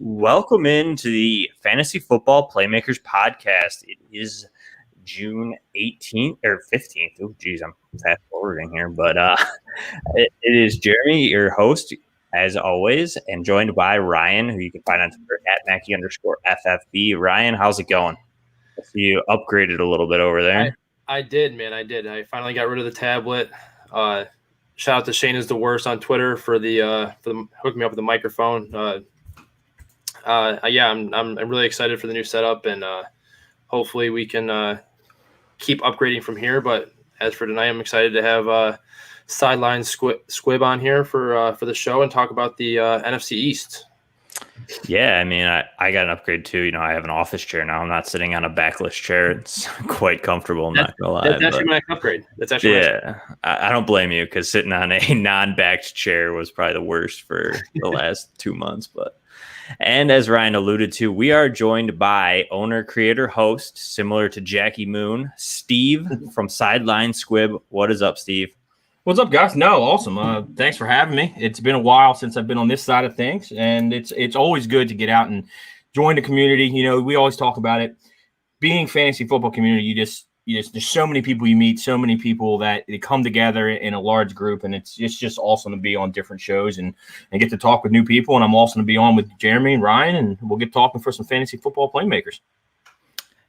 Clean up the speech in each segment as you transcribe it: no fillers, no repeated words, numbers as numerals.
Welcome into the Fantasy Football Playmakers podcast. It is June 18th or 15th. Oh, geez, I'm fast forwarding here. But it is Jeremy, your host, as always, and joined by Ryan, who you can find on Twitter at Mackey_FFB. Ryan, how's it going? I see you upgraded a little bit over there. I did, man. I did. I finally got rid of the tablet. Shout out to Shane is the worst on Twitter for the hooking me up with the microphone. I'm really excited for the new setup, and hopefully we can keep upgrading from here. But as for tonight, I'm excited to have Sideline Squib on here for the show and talk about the NFC East. Yeah, I mean, I got an upgrade too. You know, I have an office chair now. I'm not sitting on a backless chair. It's quite comfortable. I'm not gonna lie. That's actually my upgrade. I don't blame you because sitting on a non-backed chair was probably the worst for the last 2 months. And as Ryan alluded to, we are joined by owner, creator, host, similar to Jackie Moon, Steve from Sideline Squib. What is up, Steve? What's up, guys? No, awesome. Thanks for having me. It's been a while since I've been on this side of things, and it's always good to get out and join the community. You know, we always talk about it. Being fantasy football community, there's so many people you meet, so many people that they come together in a large group, and it's just awesome to be on different shows and get to talk with new people. And I'm awesome to be on with Jeremy and Ryan, and we'll get talking for some fantasy football playmakers.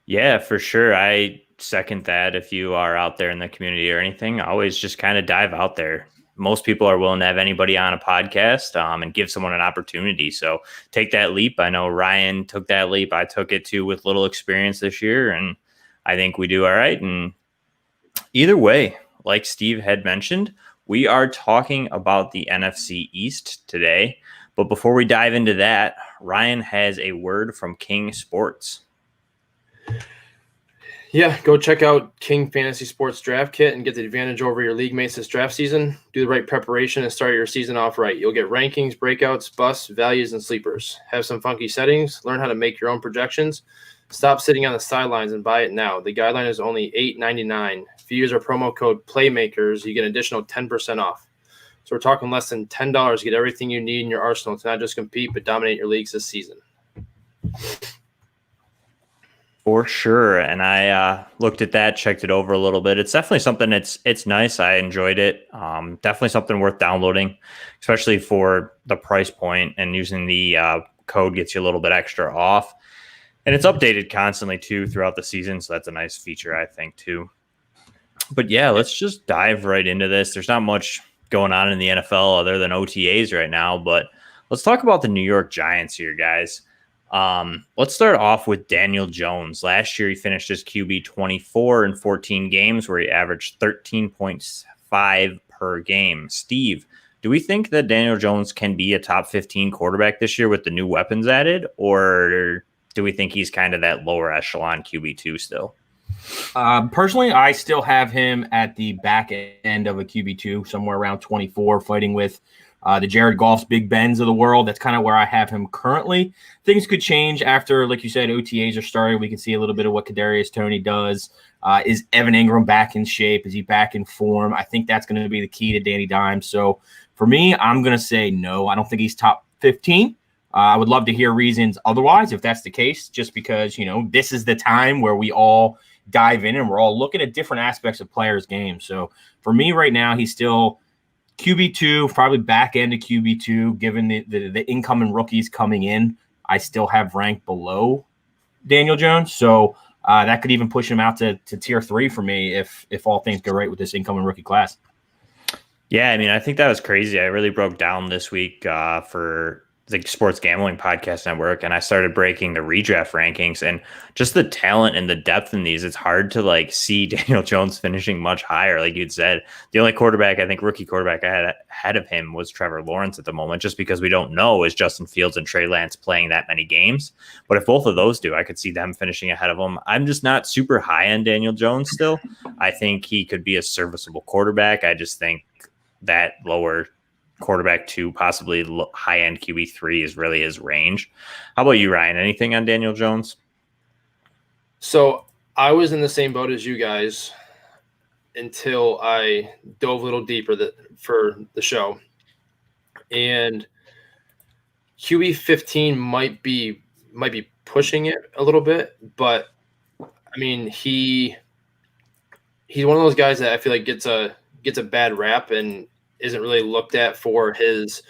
Yeah, for sure. I second that. If you are out there in the community or anything, always just kind of dive out there. Most people are willing to have anybody on a podcast and give someone an opportunity. So take that leap. I know Ryan took that leap. I took it too with little experience this year, and I think we do all right. And either way, like Steve had mentioned, we are talking about the NFC East today. But before we dive into that, Ryan has a word from King Sports. Yeah, go check out King Fantasy Sports Draft Kit and get the advantage over your league mates this draft season. Do the right preparation and start your season off right. You'll get rankings, breakouts, busts, values, and sleepers. Have some funky settings. Learn how to make your own projections. Stop sitting on the sidelines and buy it now. The guideline is only $8.99. If you use our promo code Playmakers, you get an additional 10% off. So we're talking less than $10 to get everything you need in your arsenal to not just compete, but dominate your leagues this season. For sure. And I looked at that, checked it over a little bit. It's definitely something it's nice. I enjoyed it. Definitely something worth downloading, especially for the price point, and using the code gets you a little bit extra off. And it's updated constantly too throughout the season. So that's a nice feature, I think, too. But yeah, let's just dive right into this. There's not much going on in the NFL other than OTAs right now, but let's talk about the New York Giants here, guys. Let's start off with Daniel Jones. Last year, he finished his QB 24 in 14 games, where he averaged 13.5 per game. Steve, do we think that Daniel Jones can be a top 15 quarterback this year with the new weapons added, or do we think he's kind of that lower echelon QB2 still? Personally, I still have him at the back end of a QB2, somewhere around 24, fighting with the Jared Goff's Big Bens of the world. That's kind of where I have him currently. Things could change after, like you said, OTAs are started. We can see a little bit of what Kadarius Toney does. Is Evan Ingram back in shape? Is he back in form? I think that's going to be the key to Danny Dimes. So for me, I'm going to say no. I don't think he's top 15. I would love to hear reasons otherwise if that's the case, just because, you know, this is the time where we all dive in and we're all looking at different aspects of players' games. So for me right now, he's still QB2, probably back end of QB2, given the incoming rookies coming in. I still have ranked below Daniel Jones. So that could even push him out to tier 3 for me if all things go right with this incoming rookie class. Yeah, I mean, I think that was crazy. I really broke down this week for the Sports Gambling Podcast Network, and I started breaking the redraft rankings, and just the talent and the depth in these. It's hard to like see Daniel Jones finishing much higher. Like you'd said, the only quarterback, I think rookie quarterback I had ahead of him was Trevor Lawrence at the moment, just because we don't know is Justin Fields and Trey Lance playing that many games. But if both of those do, I could see them finishing ahead of him. I'm just not super high on Daniel Jones still. I think he could be a serviceable quarterback. I just think that lower quarterback 2, possibly high-end QB3 is really his range. How about you, Ryan? Anything on Daniel Jones? So I was in the same boat as you guys until I dove a little deeper for the show. And QB 15 might be pushing it a little bit, but I mean he's one of those guys that I feel like gets a bad rap and isn't really looked at for his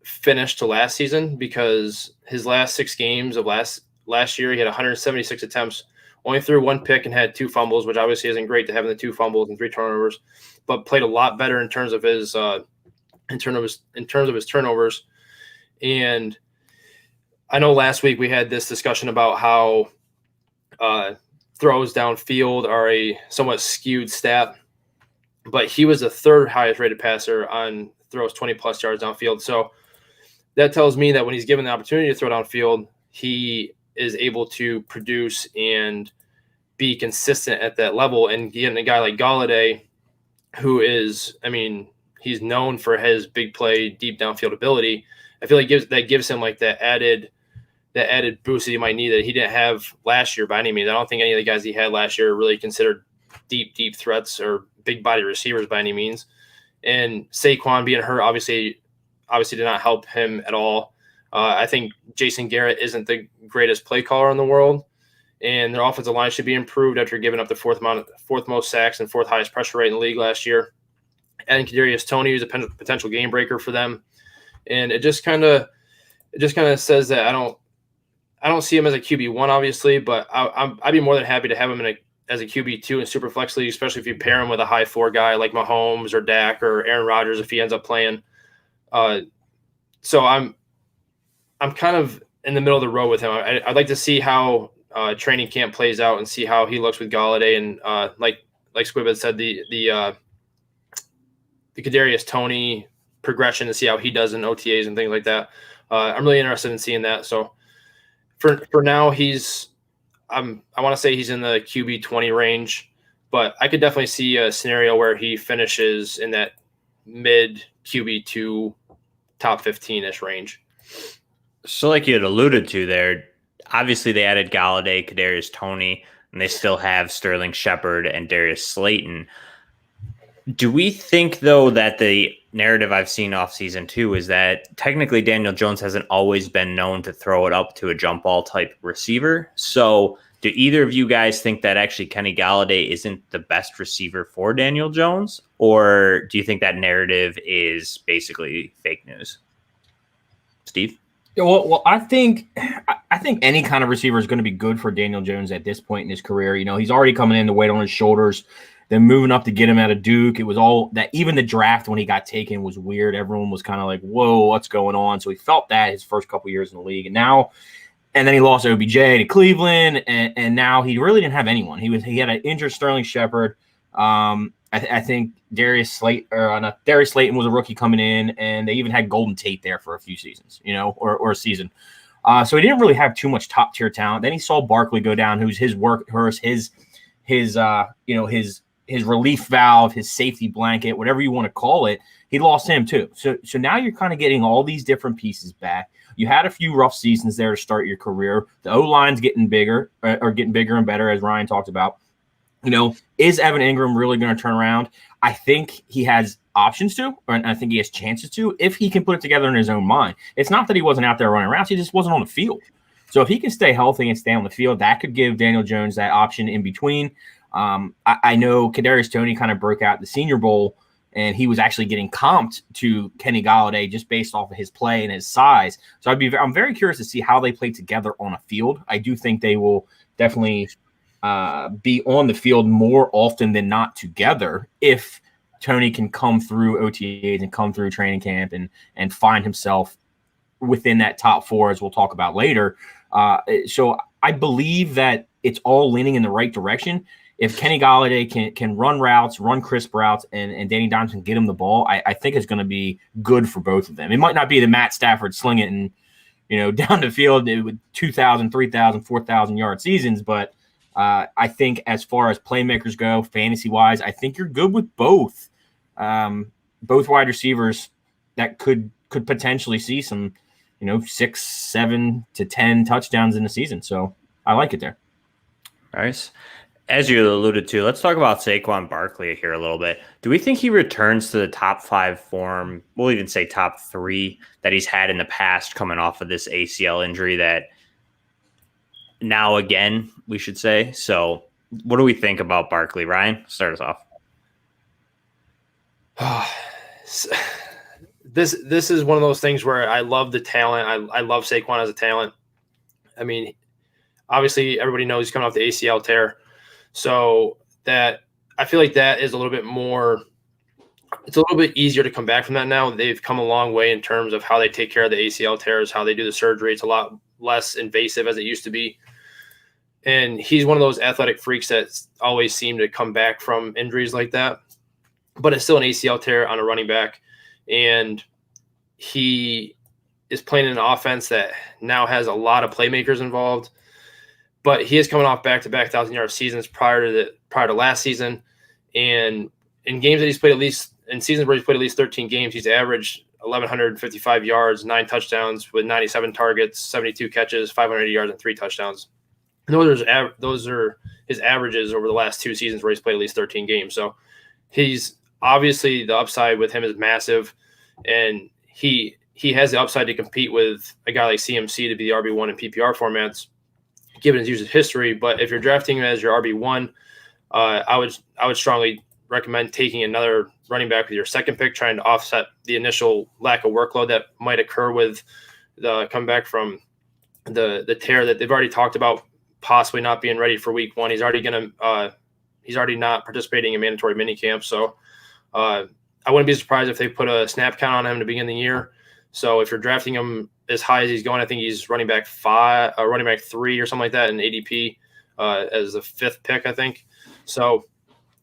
finish to last season, because his last 6 games of last year he had 176 attempts, only threw 1 pick and had 2 fumbles, which obviously isn't great to having the 2 fumbles and 3 turnovers, but played a lot better in terms of his turnovers. And I know last week we had this discussion about how throws downfield are a somewhat skewed stat, but he was the 3rd highest rated passer on throws 20 plus yards downfield. So that tells me that when he's given the opportunity to throw downfield, he is able to produce and be consistent at that level. And getting a guy like Galladay, who is, I mean, he's known for his big play, deep downfield ability, I feel like gives him like that added boost that he might need that he didn't have last year by any means. I don't think any of the guys he had last year really considered deep threats or big body receivers by any means. And Saquon being hurt obviously did not help him at all. I think Jason Garrett isn't the greatest play caller in the world, and their offensive line should be improved after giving up the 4th most sacks and 4th highest pressure rate in the league last year. And Kadarius Toney is a potential game breaker for them, and it just kind of says that I don't see him as a QB1 obviously, but I'd be more than happy to have him as a QB2 in super flex league, especially if you pair him with a high 4 guy like Mahomes or Dak or Aaron Rodgers if he ends up playing. So I'm kind of in the middle of the road with him. I'd like to see how training camp plays out and see how he looks with Galladay and like Squibb had said, the Kadarius Toney progression, to see how he does in OTAs and things like that. I'm really interested in seeing that. So for now, I want to say he's in the QB 20 range, but I could definitely see a scenario where he finishes in that mid QB2 top 15-ish range. So like you had alluded to there, obviously they added Galladay, Kadarius Toney, and they still have Sterling Shepard and Darius Slayton. Do we think, though, that the narrative I've seen off season 2 is that technically Daniel Jones hasn't always been known to throw it up to a jump ball type receiver? So do either of you guys think that actually Kenny Galladay isn't the best receiver for Daniel Jones? Or do you think that narrative is basically fake news? Steve? Well, I think any kind of receiver is going to be good for Daniel Jones at this point in his career. You know, he's already coming in, the weight on his shoulders, then moving up to get him out of Duke. It was all that. Even the draft when he got taken was weird. Everyone was kind of like, whoa, what's going on? So he felt that his first couple years in the league. And then he lost OBJ to Cleveland, and now he really didn't have anyone. He had an injured Sterling Shepard. I think Darius Slayton was a rookie coming in, and they even had Golden Tate there for a few seasons, or a season. So he didn't really have too much top tier talent. Then he saw Barkley go down, who's his relief valve, his safety blanket, whatever you want to call it. He lost him too. So now you're kind of getting all these different pieces back. You had a few rough seasons there to start your career. The O-line's getting bigger, or getting bigger and better, as Ryan talked about. Is Evan Ingram really going to turn around? I think he has options to, and I think he has chances to, if he can put it together in his own mind. It's not that he wasn't out there running routes. He just wasn't on the field. So if he can stay healthy and stay on the field, that could give Daniel Jones that option in between. I know Kadarius Toney kind of broke out the Senior Bowl, and he was actually getting comped to Kenny Galladay just based off of his play and his size. So I'm very curious to see how they play together on a field. I do think they will definitely be on the field more often than not together if Toney can come through OTAs and come through training camp and find himself within that top 4, as we'll talk about later. So I believe that it's all leaning in the right direction. If Kenny Galladay can run routes, run crisp routes, and Danny Dimes can get him the ball, I think it's going to be good for both of them. It might not be the Matt Stafford sling it and down the field with 2,000, 3,000, 4,000 yard seasons, but I think as far as playmakers go, fantasy wise, I think you're good with both wide receivers that could potentially see some 6, 7 to 10 touchdowns in the season. So I like it there. Nice. As you alluded to, let's talk about Saquon Barkley here a little bit. Do we think he returns to the top 5 form? We'll even say top 3 that he's had in the past, coming off of this ACL injury that now again, we should say. So what do we think about Barkley? Ryan, start us off. This is one of those things where I love the talent. I love Saquon as a talent. I mean, obviously everybody knows he's coming off the ACL tear. So that I feel like that is a little bit more – it's a little bit easier to come back from that now. They've come a long way in terms of how they take care of the ACL tears, how they do the surgery. It's a lot less invasive as it used to be. And he's one of those athletic freaks that always seem to come back from injuries like that. But it's still an ACL tear on a running back. And he is playing in an offense that now has a lot of playmakers involved. But he is coming off back-to-back 1,000-yard seasons prior to last season. And in games that he's played in seasons where he's played at least 13 games, he's averaged 1,155 yards, 9 touchdowns with 97 targets, 72 catches, 580 yards, and 3 touchdowns. And those are his averages over the last 2 seasons where he's played at least 13 games. So he's obviously the upside with him is massive, and he has the upside to compete with a guy like CMC to be the RB1 in PPR formats, given his usage history. But if you're drafting him as your RB1, I would strongly recommend taking another running back with your second pick, trying to offset the initial lack of workload that might occur with the comeback from the tear that they've already talked about possibly not being ready for week 1. He's already not participating in mandatory minicamp. So I wouldn't be surprised if they put a snap count on him to begin the year. So if you're drafting him as high as he's going, I think he's running back 3 or something like that in ADP as the 5th pick, I think. So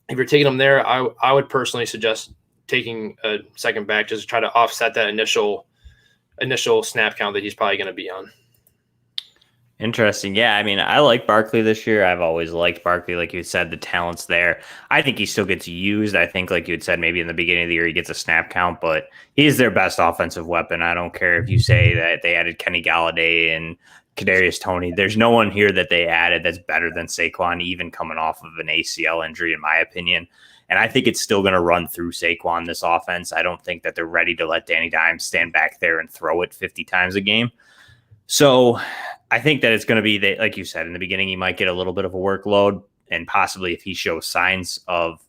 if you're taking him there, I would personally suggest taking a second back just to try to offset that initial snap count that he's probably going to be on. Interesting. Yeah, I mean, I like Barkley this year. I've always liked Barkley. Like you said, the talent's there. I think he still gets used. I think, like you had said, maybe in the beginning of the year he gets a snap count, but he's their best offensive weapon. I don't care if you say that they added Kenny Galladay and Kadarius Toney. There's no one here that they added that's better than Saquon, even coming off of an ACL injury, in my opinion. And I think it's still going to run through Saquon, this offense. I don't think that they're ready to let Danny Dimes stand back there and throw it 50 times a game. So I think that it's going to be, like you said, in the beginning, he might get a little bit of a workload, and possibly if he shows signs of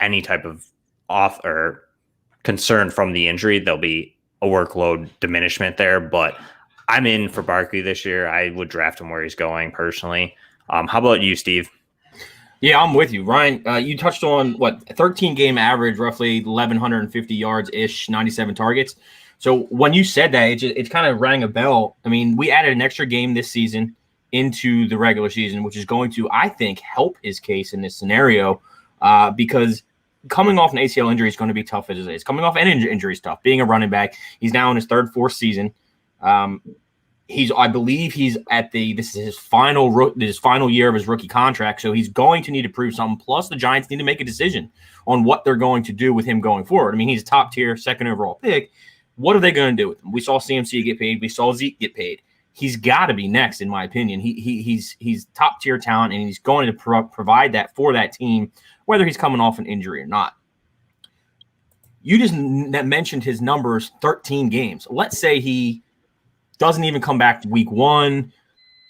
any type of off or concern from the injury, there'll be a workload diminishment there. But I'm in for Barkley this year. I would draft him where he's going personally. How about you, Steve? Yeah, I'm with you, Ryan. You touched on 13 game average, roughly 1,150 yards ish, 97 targets. So when you said that, it kind of rang a bell. I mean, we added an extra game this season into the regular season, which is going to, I think, help his case in this scenario because coming off an ACL injury is going to be tough as it is. Coming off an injury is tough. Being a running back, he's now in his 3rd, 4th season. I believe he's this is his final year of his rookie contract, so he's going to need to prove something. Plus, the Giants need to make a decision on what they're going to do with him going forward. I mean, he's a top tier, 2nd overall pick. What are they going to do with him? We saw CMC get paid. We saw Zeke get paid. He's got to be next, in my opinion. He's top tier talent, and he's going to provide that for that team, whether he's coming off an injury or not. You just mentioned his numbers, 13 games. Let's say he doesn't even come back to week 1,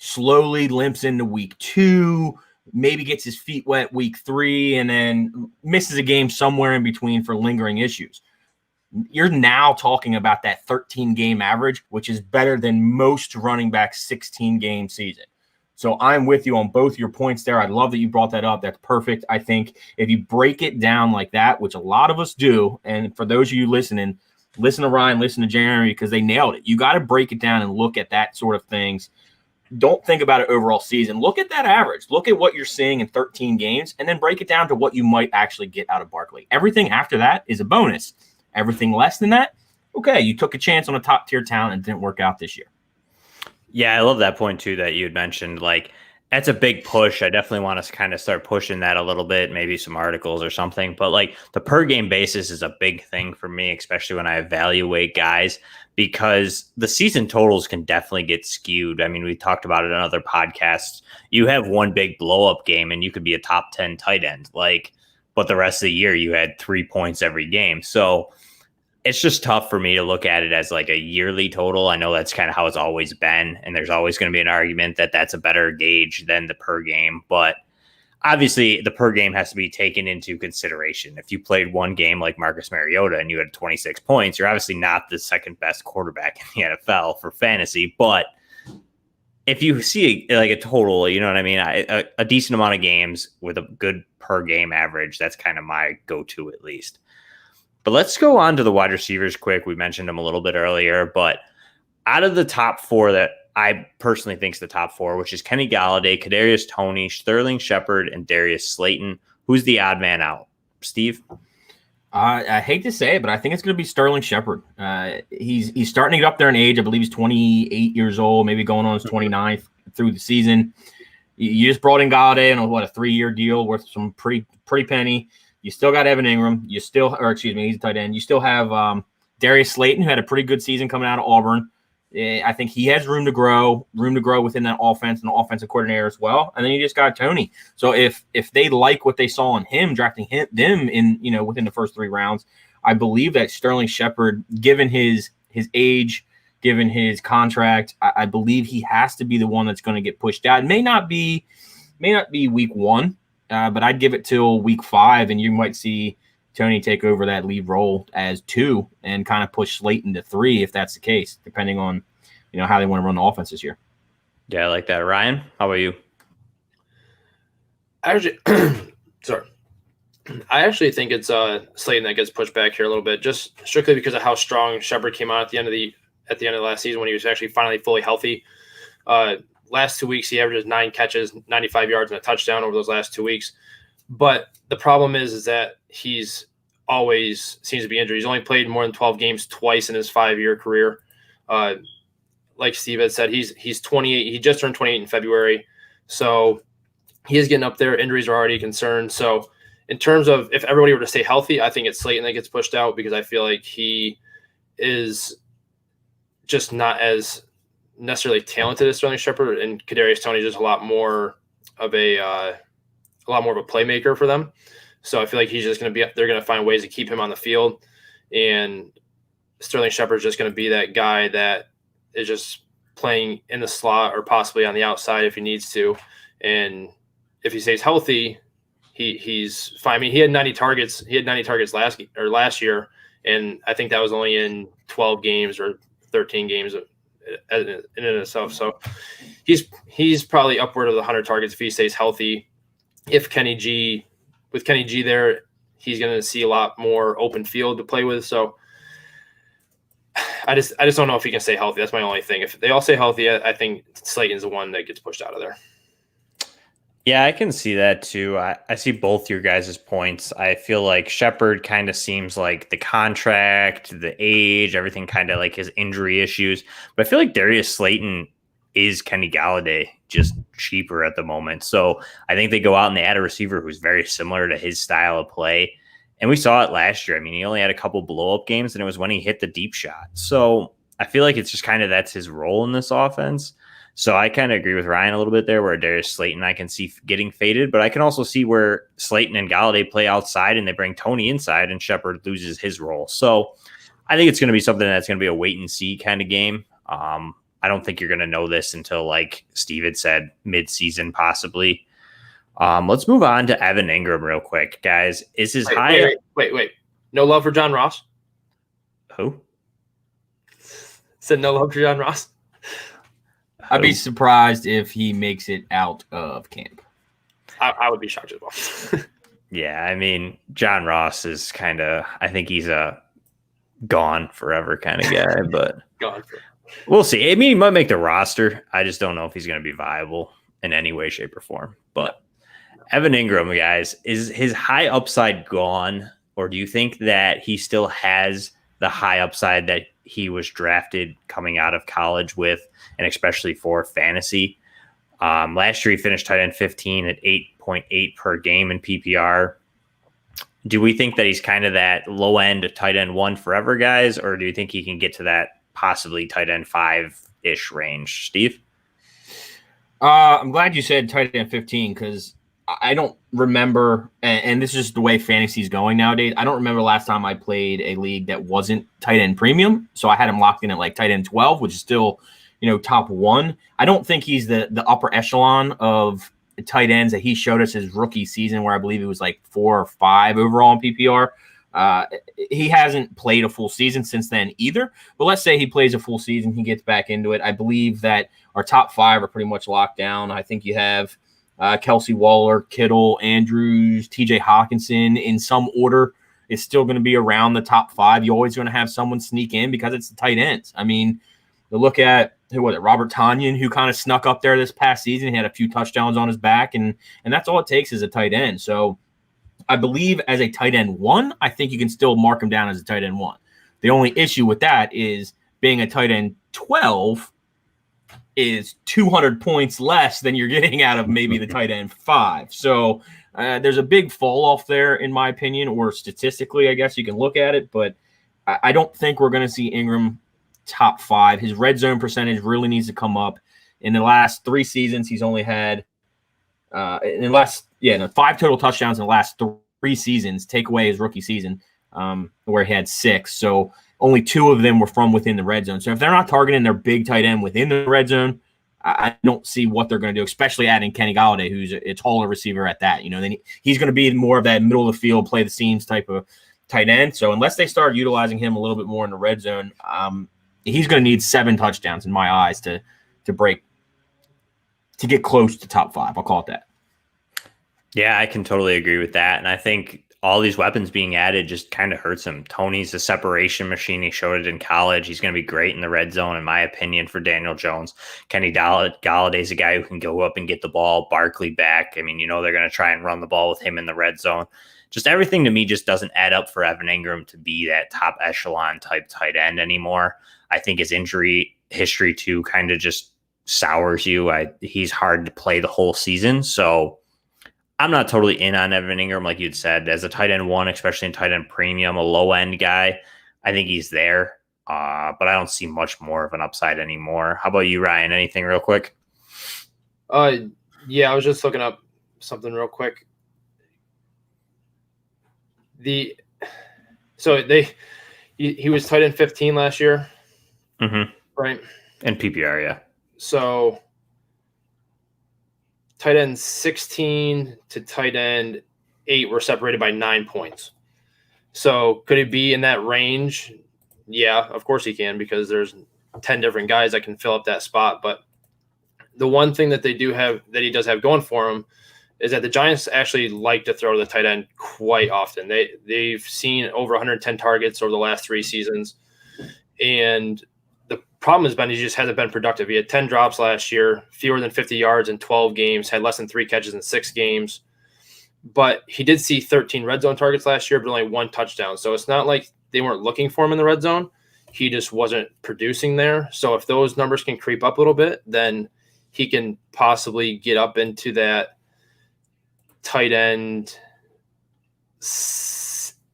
slowly limps into week 2, maybe gets his feet wet week 3, and then misses a game somewhere in between for lingering issues. You're now talking about that 13-game average, which is better than most running backs' 16-game season. So I'm with you on both your points there. I love that you brought that up. That's perfect. I think if you break it down like that, which a lot of us do, and for those of you listening, listen to Ryan, listen to Jeremy, because they nailed it. You got to break it down and look at that sort of things. Don't think about it overall season. Look at that average. Look at what you're seeing in 13 games, and then break it down to what you might actually get out of Barkley. Everything after that is a bonus. Everything less than that, okay, you took a chance on a top-tier talent and it didn't work out this year. Yeah, I love that point, too, that you had mentioned. Like, That's a big push. I definitely want to kind of start pushing that a little bit, maybe some articles or something. But like the per game basis is a big thing for me, especially when I evaluate guys, because the season totals can definitely get skewed. I mean, we talked about it on other podcasts. You have one big blow up game and you could be a top 10 tight end, like, but the rest of the year you had 3 points every game. So it's just tough for me to look at it as like a yearly total. I know that's kind of how it's always been, and there's always going to be an argument that that's a better gauge than the per game. But obviously, the per game has to be taken into consideration. If you played one game like Marcus Mariota and you had 26 points, you're obviously not the second best quarterback in the NFL for fantasy. But if you see like a total, you know what I mean, a decent amount of games with a good per game average, that's kind of my go-to at least. But let's go on to the wide receivers quick. We mentioned them a little bit earlier, but out of the top four that I personally think is the top four, which is Kenny Galladay, Kadarius Toney, Sterling Shepard, and Darius Slayton, who's the odd man out? Steve? I hate to say it, but I think it's going to be Sterling Shepard. He's starting to get up there in age. I believe he's 28 years old, maybe going on his 29th through the season. You just brought in Galladay on a 3-year deal worth some pretty penny. You still got Evan Ingram. He's a tight end. You still have Darius Slayton, who had a pretty good season coming out of Auburn. I think he has room to grow within that offense and the offensive coordinator as well. And then you just got Toney. So if they like what they saw in him, drafting them in within the first 3 rounds, I believe that Sterling Shepard, given his age, given his contract, I believe he has to be the one that's going to get pushed out. It may not be week 1. But I'd give it till week 5, and you might see Toney take over that lead role as 2 and kind of push Slayton to 3 if that's the case, depending on how they want to run the offense this year. Yeah, I like that. Ryan, how about you? Actually, sorry. I actually think it's Slayton that gets pushed back here a little bit, just strictly because of how strong Shepard came out at the end of the last season when he was actually finally fully healthy. Last 2 weeks, he averages 9 catches, 95 yards, and a touchdown over those last 2 weeks. But the problem is that he's always seems to be injured. He's only played more than 12 games twice in his 5-year career. Like Steve had said, he's 28. He just turned 28 in February. So he is getting up there. Injuries are already a concern. So in terms of if everybody were to stay healthy, I think it's Slayton that gets pushed out because I feel like he is just not as necessarily talented as Sterling Shepard, and Kadarius Toney is just a lot more of a playmaker for them. So I feel like he's just going to be. They're going to find ways to keep him on the field, and Sterling Shepard is just going to be that guy that is just playing in the slot or possibly on the outside if he needs to. And if he stays healthy, he's fine. I mean, he had 90 targets. He had 90 targets last year, and I think that was only in 12 games or 13 games in and of itself. So he's probably upward of the 100 targets if he stays healthy. With Kenny G there, he's going to see a lot more open field to play with. So I just don't know if he can stay healthy. That's my only thing. If they all stay healthy, I think Slayton's the one that gets pushed out of there. Yeah, I can see that too. I see both your guys' points. I feel like Shepard kind of seems like the contract, the age, everything kind of like his injury issues. But I feel like Darius Slayton is Kenny Galladay, just cheaper at the moment. So I think they go out and they add a receiver who's very similar to his style of play. And we saw it last year. I mean, he only had a couple blow-up games, and it was when he hit the deep shot. So I feel like it's just kind of that's his role in this offense. So I kind of agree with Ryan a little bit there, where Darius Slayton I can see getting faded, but I can also see where Slayton and Galladay play outside and they bring Toney inside and Shepard loses his role. So I think it's going to be something that's going to be a wait and see kind of game. I don't think you're going to know this until, like Steve had said, mid-season possibly. Let's move on to Evan Ingram real quick, guys. Is his Wait. No love for John Ross? Who? Said no love for John Ross? I'd be surprised if he makes it out of camp. I would be shocked as well. Yeah, I mean, John Ross is kind of, I think he's a gone forever kind of guy, but we'll see. I mean, he might make the roster. I just don't know if he's going to be viable in any way, shape, or form. But Evan Ingram, guys, is his high upside gone, or do you think that he still has the high upside that he was drafted coming out of college with, and especially for fantasy? Last year, he finished tight end 15 at 8.8 per game in PPR. Do we think that he's kind of that low end tight end 1 forever, guys, or do you think he can get to that possibly tight end 5-ish range? Steve? I'm glad you said tight end 15 because I don't remember, and this is just the way fantasy is going nowadays. I don't remember last time I played a league that wasn't tight end premium, so I had him locked in at like tight end 12, which is still, top 1. I don't think he's the upper echelon of tight ends that he showed us his rookie season, where I believe he was like 4 or 5 overall in PPR. He hasn't played a full season since then either. But let's say he plays a full season, he gets back into it. I believe that our top 5 are pretty much locked down. I think you have Kelsey, Waller, Kittle, Andrews, TJ Hawkinson in some order. It's still going to be around the top 5. You're always going to have someone sneak in because it's the tight ends. I mean, you look at Robert Tonyan, who kind of snuck up there this past season. He had a few touchdowns on his back, and that's all it takes is a tight end. So I believe as a tight end 1, I think you can still mark him down as a tight end 1. The only issue with that is being a tight end 12 is 200 points less than you're getting out of maybe the tight end 5. So there's a big fall off there, in my opinion, or statistically, I guess you can look at it. But I don't think we're going to see Ingram top 5. His red zone percentage really needs to come up. In the last 3 seasons, he's only had 5 total touchdowns in the last 3 seasons, take away his rookie season, where he had 6. So only 2 of them were from within the red zone. So if they're not targeting their big tight end within the red zone, I don't see what they're going to do, especially adding Kenny Golladay, who's a taller receiver at that. Then he's going to be more of that middle of the field, play the seams type of tight end. So unless they start utilizing him a little bit more in the red zone, he's going to need 7 touchdowns in my eyes to get close to top 5. I'll call it that. Yeah, I can totally agree with that. And I think all these weapons being added just kind of hurts him. Tony's a separation machine. He showed it in college. He's going to be great in the red zone, in my opinion, for Daniel Jones. Kenny Galladay's a guy who can go up and get the ball. Barkley back. I mean, they're going to try and run the ball with him in the red zone. Just everything to me just doesn't add up for Evan Ingram to be that top echelon type tight end anymore. I think his injury history too kind of just sours you. He's hard to play the whole season. So I'm not totally in on Evan Ingram, like you'd said, as a tight end 1, especially in tight end premium, a low end guy. I think he's there, but I don't see much more of an upside anymore. How about you, Ryan? Anything real quick? Yeah, I was just looking up something real quick. He was tight end 15 last year, right? In PPR, yeah. So tight end 16 to tight end 8 were separated by 9 points. So could he be in that range? Yeah, of course he can, because there's 10 different guys that can fill up that spot. But the one thing that he does have going for him is that the Giants actually like to throw to the tight end quite often. They've seen over 110 targets over the last 3 seasons. And the problem has been he just hasn't been productive. He had 10 drops last year, fewer than 50 yards in 12 games, had less than 3 catches in 6 games. But he did see 13 red zone targets last year, but only 1 touchdown. So it's not like they weren't looking for him in the red zone. He just wasn't producing there. So if those numbers can creep up a little bit, then he can possibly get up into that tight end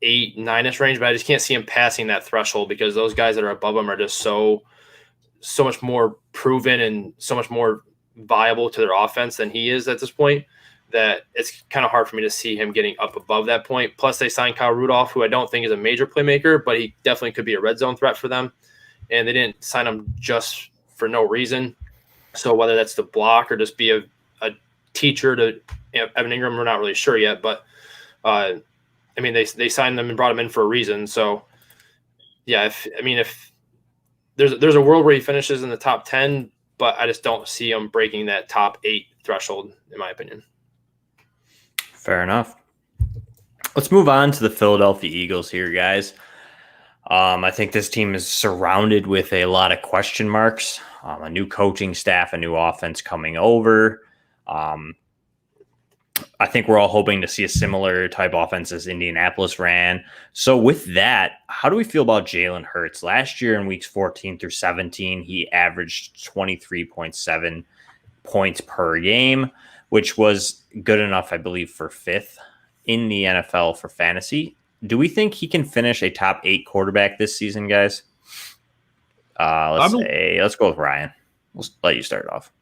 8, 9-ish range, but I just can't see him passing that threshold, because those guys that are above him are just so much more proven and so much more viable to their offense than he is at this point, that it's kind of hard for me to see him getting up above that point. Plus, they signed Kyle Rudolph, who I don't think is a major playmaker, but he definitely could be a red zone threat for them. And they didn't sign him just for no reason. So whether that's to block or just be a teacher to Evan Ingram, we're not really sure yet. But they signed them and brought him in for a reason. So yeah, if there's a world where he finishes in the top 10, but I just don't see him breaking that top 8 threshold, in my opinion. Fair enough. Let's move on to the Philadelphia Eagles here, guys. I think this team is surrounded with a lot of question marks. A new coaching staff, a new offense coming over. I think we're all hoping to see a similar type offense as Indianapolis ran. So with that, how do we feel about Jalen Hurts? Last year in weeks 14 through 17, he averaged 23.7 points per game, which was good enough, I believe, for 5th in the NFL for fantasy. Do we think he can finish a top 8 quarterback this season, guys? Let's go with Ryan. We'll let you start off.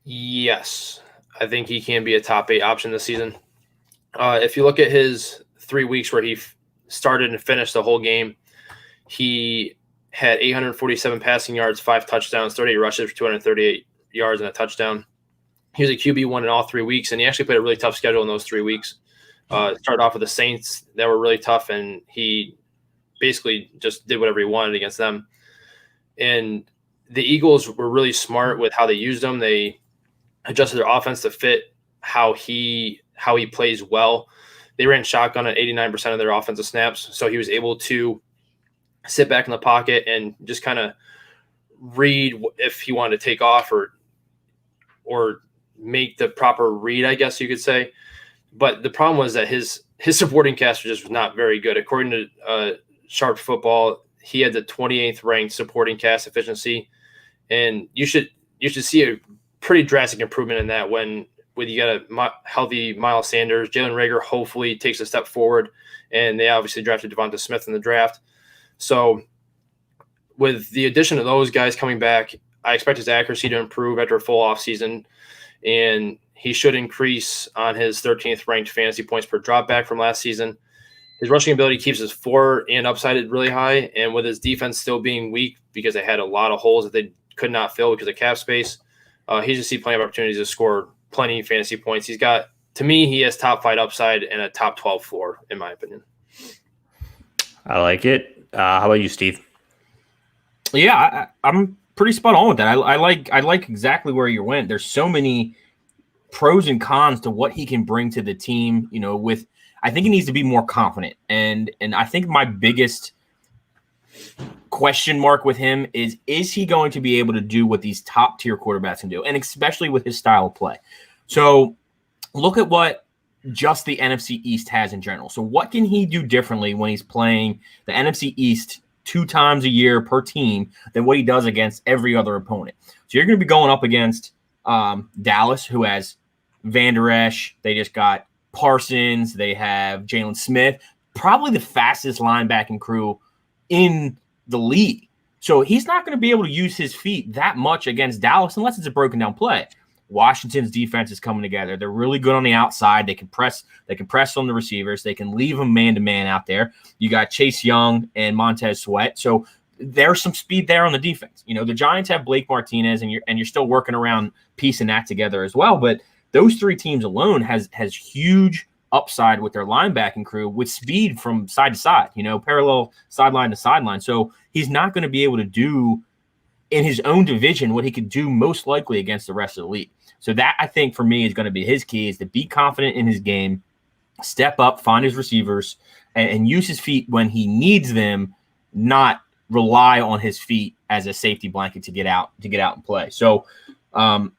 Yes, I think he can be a top 8 option this season. If you look at his 3 weeks where he started and finished the whole game, he had 847 passing yards, 5 touchdowns, 38 rushes for 238 yards and a touchdown. He was a QB1 in all 3 weeks, and he actually played a really tough schedule in those 3 weeks. Started off with the Saints that were really tough, and he basically just did whatever he wanted against them. And the Eagles were really smart with how they used him. They adjusted their offense to fit how he plays well. They ran shotgun at 89% of their offensive snaps, so he was able to sit back in the pocket and just kind of read if he wanted to take off or make the proper read, I guess you could say. But the problem was that his supporting cast was just not very good. According to Sharp Football, he had the 28th ranked supporting cast efficiency, and you should see a pretty drastic improvement in that when you got a healthy Miles Sanders. Jalen Reagor hopefully takes a step forward, and they obviously drafted Devonta Smith in the draft. So with the addition of those guys coming back, I expect his accuracy to improve after a full offseason, and he should increase on his 13th ranked fantasy points per dropback from last season. His rushing ability keeps his floor and upside really high, and with his defense still being weak because they had a lot of holes that they could not fill because of cap space, he just see plenty of opportunities to score plenty of fantasy points. He has top 5 upside and a top 12 floor, in my opinion. I like it. How about you, Steve? Yeah, I'm pretty spot on with that. I like exactly where you went. There's so many pros and cons to what he can bring to the team. I think he needs to be more confident, and I think my biggest question mark with him is he going to be able to do what these top tier quarterbacks can do, and especially with his style of play. So look at what just the NFC East has in general. So what can he do differently when he's playing the NFC East 2 times a year per team than what he does against every other opponent? So you're going to be going up against Dallas, who has Van Der Esch. They just got Parsons. They have Jalen Smith, probably the fastest linebacking crew in the league. So he's not going to be able to use his feet that much against Dallas unless it's a broken down play. Washington's defense is coming together. They're really good on the outside. They can press on the receivers. They can leave them man-to-man out there. You got Chase Young and Montez Sweat. So there's some speed there on the defense. The Giants have Blake Martinez, and you're still working around piecing that together as well. But those 3 teams alone has huge upside with their linebacking crew with speed from side to side, parallel sideline to sideline. So he's not going to be able to do in his own division what he could do most likely against the rest of the league. So that, I think, for me, is going to be his key, is to be confident in his game, step up, find his receivers, and use his feet when he needs them, not rely on his feet as a safety blanket to get out and play. So, and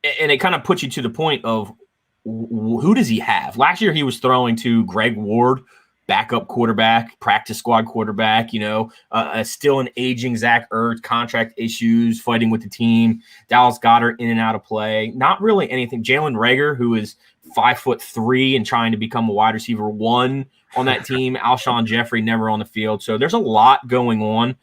it kind of puts you to the point of who does he have? Last year he was throwing to Greg Ward, backup quarterback, practice squad quarterback, still an aging Zach Ertz, contract issues, fighting with the team. Dallas Goedert in and out of play. Not really anything. Jalen Reagor, who is 5'3" and trying to become a wide receiver 1 on that team. Alshon Jeffrey never on the field. So there's a lot going on.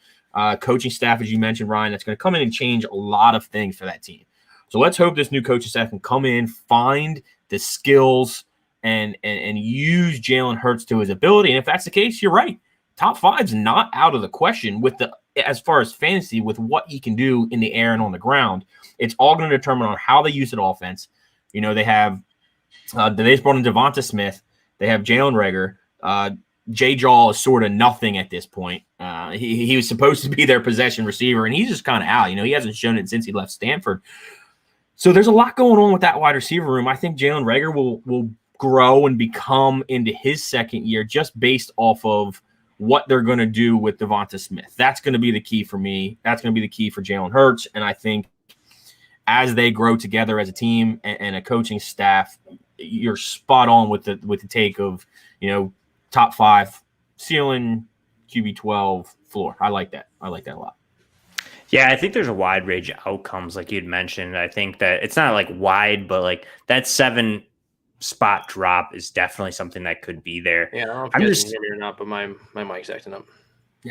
Coaching staff, as you mentioned, Ryan, that's going to come in and change a lot of things for that team. So let's hope this new coaching staff can come in, find the skills, and use Jalen Hurts to his ability. And if that's the case, you're right. Top 5's not out of the question as far as fantasy, with what he can do in the air and on the ground. It's all going to determine on how they use the offense. They have they just brought in Devonta Smith. They have Jalen Reagor. Jay Jaw is sort of nothing at this point. He was supposed to be their possession receiver, and he's just kind of out. He hasn't shown it since he left Stanford. So there's a lot going on with that wide receiver room. I think Jalen Reagor will grow and become into his second year just based off of what they're going to do with Devonta Smith. That's going to be the key for me. That's going to be the key for Jalen Hurts. And I think as they grow together as a team and a coaching staff, you're spot on with the take of, top 5 ceiling, QB 12 floor. I like that. I like that a lot. Yeah, I think there's a wide range of outcomes, like you'd mentioned. I think that it's not like wide, but like that 7 spot drop is definitely something that could be there. Yeah, I don't know if I'm you guys can just, hear me or not, but my mic's acting up.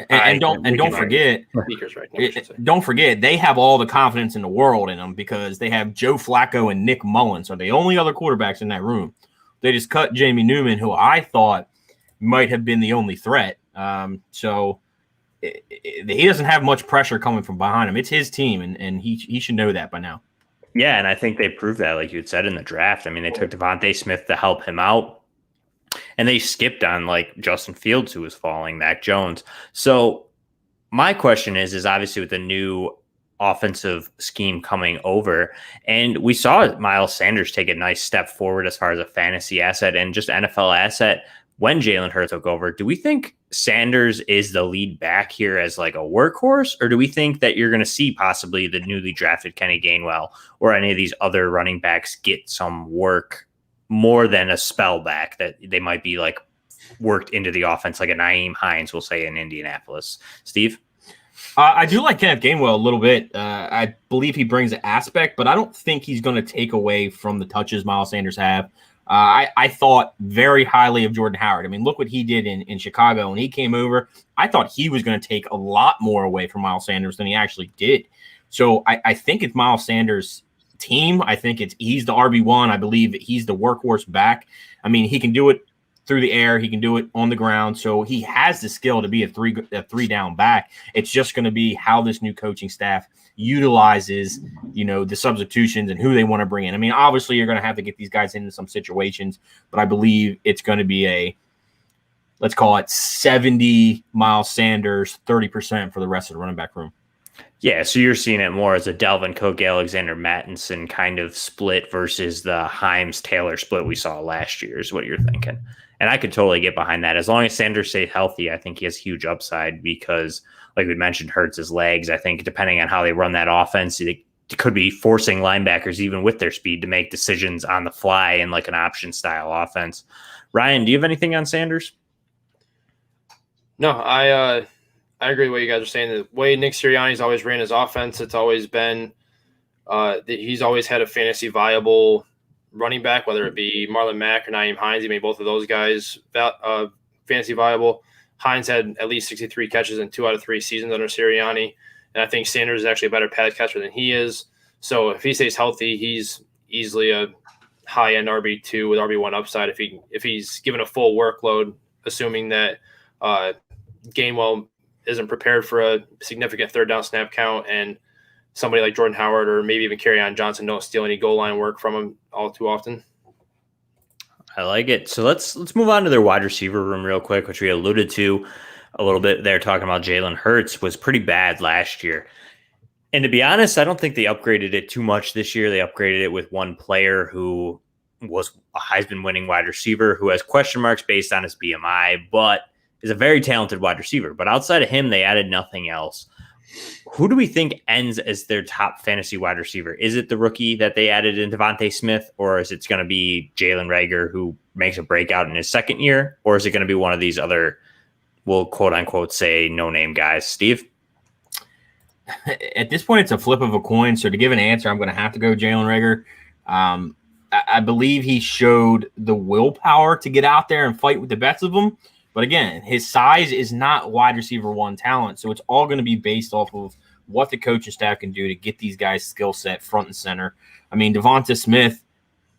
I And we don't can hear you. forget, Speakers right now, I should say. don't forget, they have all the confidence in the world in them because they have Joe Flacco and Nick Mullins are the only other quarterbacks in that room. They just cut Jamie Newman, who I thought might have been the only threat. So he doesn't have much pressure coming from behind him. It's his team, and he should know that by now. Yeah, and I think they proved that, like you had said in the draft. I mean, they took Devontae Smith to help him out, and they skipped on like Justin Fields, who was falling, Mac Jones. So my question is obviously with the new offensive scheme coming over, and we saw Miles Sanders take a nice step forward as far as a fantasy asset and just NFL asset when Jalen Hurts took over. Do we think Sanders is the lead back here as like a workhorse, or do we think that you're going to see possibly the newly drafted Kenny Gainwell or any of these other running backs get some work more than a spell back, that they might be like worked into the offense like a Naeem Hines will say in Indianapolis? Steve? I do like Kenneth Gainwell a little bit. I believe he brings an aspect, but I don't think he's going to take away from the touches Miles Sanders have. I thought very highly of Jordan Howard. I mean, look what he did in Chicago when he came over. I thought he was going to take a lot more away from Miles Sanders than he actually did. So I think it's Miles Sanders' team. I think he's the RB1. I believe that he's the workhorse back. I mean, he can do it through the air. He can do it on the ground. So he has the skill to be a three down back. It's just going to be how this new coaching staff utilizes, the substitutions and who they want to bring in. I mean, obviously you're going to have to get these guys into some situations, but I believe it's going to be let's call it 70 Miles Sanders, 30% for the rest of the running back room. Yeah, so you're seeing it more as a Dalvin Cook, Alexander Mattinson kind of split versus the Himes-Taylor split we saw last year is what you're thinking. And I could totally get behind that. As long as Sanders stays healthy, I think he has huge upside because, like we mentioned, hurts his legs. I think depending on how they run that offense, it could be forcing linebackers, even with their speed, to make decisions on the fly in like an option-style offense. Ryan, do you have anything on Sanders? No, I agree with what you guys are saying. The way Nick Sirianni's always ran his offense, it's always been he's always had a fantasy viable running back, whether it be Marlon Mack or Naeem Hines. He made both of those guys fantasy viable. Hines had at least 63 catches in 2 out of 3 seasons under Sirianni, and I think Sanders is actually a better pass catcher than he is. So if he stays healthy, he's easily a high-end RB2 with RB1 upside if he's given a full workload, assuming that Gainwell isn't prepared for a significant third down snap count, and somebody like Jordan Howard or maybe even Kerryon Johnson don't steal any goal line work from him all too often. I like it. So let's move on to their wide receiver room real quick, which we alluded to a little bit there, talking about Jalen Hurts was pretty bad last year. And to be honest, I don't think they upgraded it too much this year. They upgraded it with one player who was a Heisman winning wide receiver who has question marks based on his BMI, but is a very talented wide receiver. But outside of him, they added nothing else. Who do we think ends as their top fantasy wide receiver? Is it the rookie that they added in Devontae Smith, or is it going to be Jalen Reagor who makes a breakout in his second year, or is it going to be one of these other, we'll quote unquote say no-name guys? Steve? At this point, it's a flip of a coin. So to give an answer, I'm going to have to go Jalen Reagor. I believe he showed the willpower to get out there and fight with the best of them. But again, his size is not wide receiver one talent. So it's all going to be based off of what the coaching staff can do to get these guys' skill set front and center. I mean, Devonta Smith,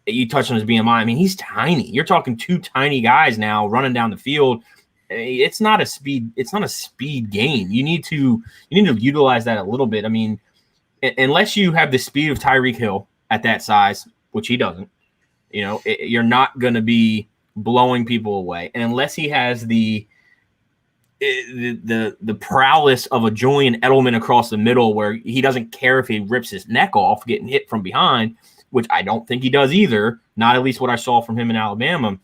you touched on his BMI. I mean, he's tiny. You're talking 2 tiny guys now running down the field. It's not a speed game. You need to utilize that a little bit. I mean, unless you have the speed of Tyreek Hill at that size, which he doesn't, you're not going to be blowing people away. And unless he has the prowess of a Julian Edelman across the middle where he doesn't care if he rips his neck off getting hit from behind, which I don't think he does either, not at least what I saw from him in Alabama,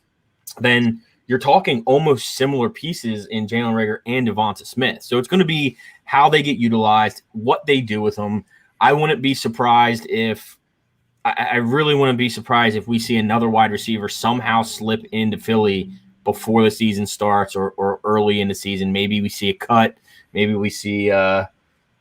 then you're talking almost similar pieces in Jalen Reagor and Devonta Smith. So it's going to be how they get utilized, what they do with them. I wouldn't be surprised if I really wouldn't be surprised if we see another wide receiver somehow slip into Philly before the season starts or early in the season. Maybe we see a cut. Maybe we see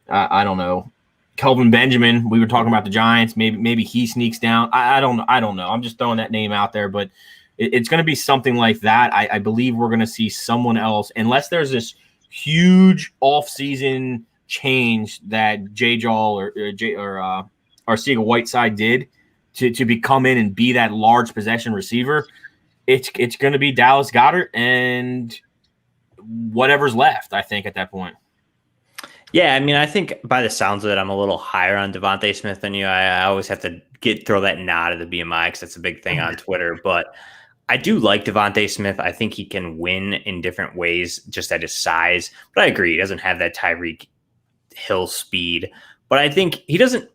I don't know. Kelvin Benjamin, we were talking about the Giants. Maybe he sneaks down. I don't know. I'm just throwing that name out there, but it's going to be something like that. I believe we're going to see someone else, unless there's this huge offseason change that J-Jaw or Arcega-Whiteside did to come in and be that large possession receiver. It's going to be Dallas Goedert and whatever's left, I think, at that point. Yeah, I mean, I think by the sounds of it, I'm a little higher on Devontae Smith than you. I always have to throw that nod at the BMI because that's a big thing on Twitter. But I do like Devontae Smith. I think he can win in different ways just at his size. But I agree, he doesn't have that Tyreek Hill speed. But I think he doesn't.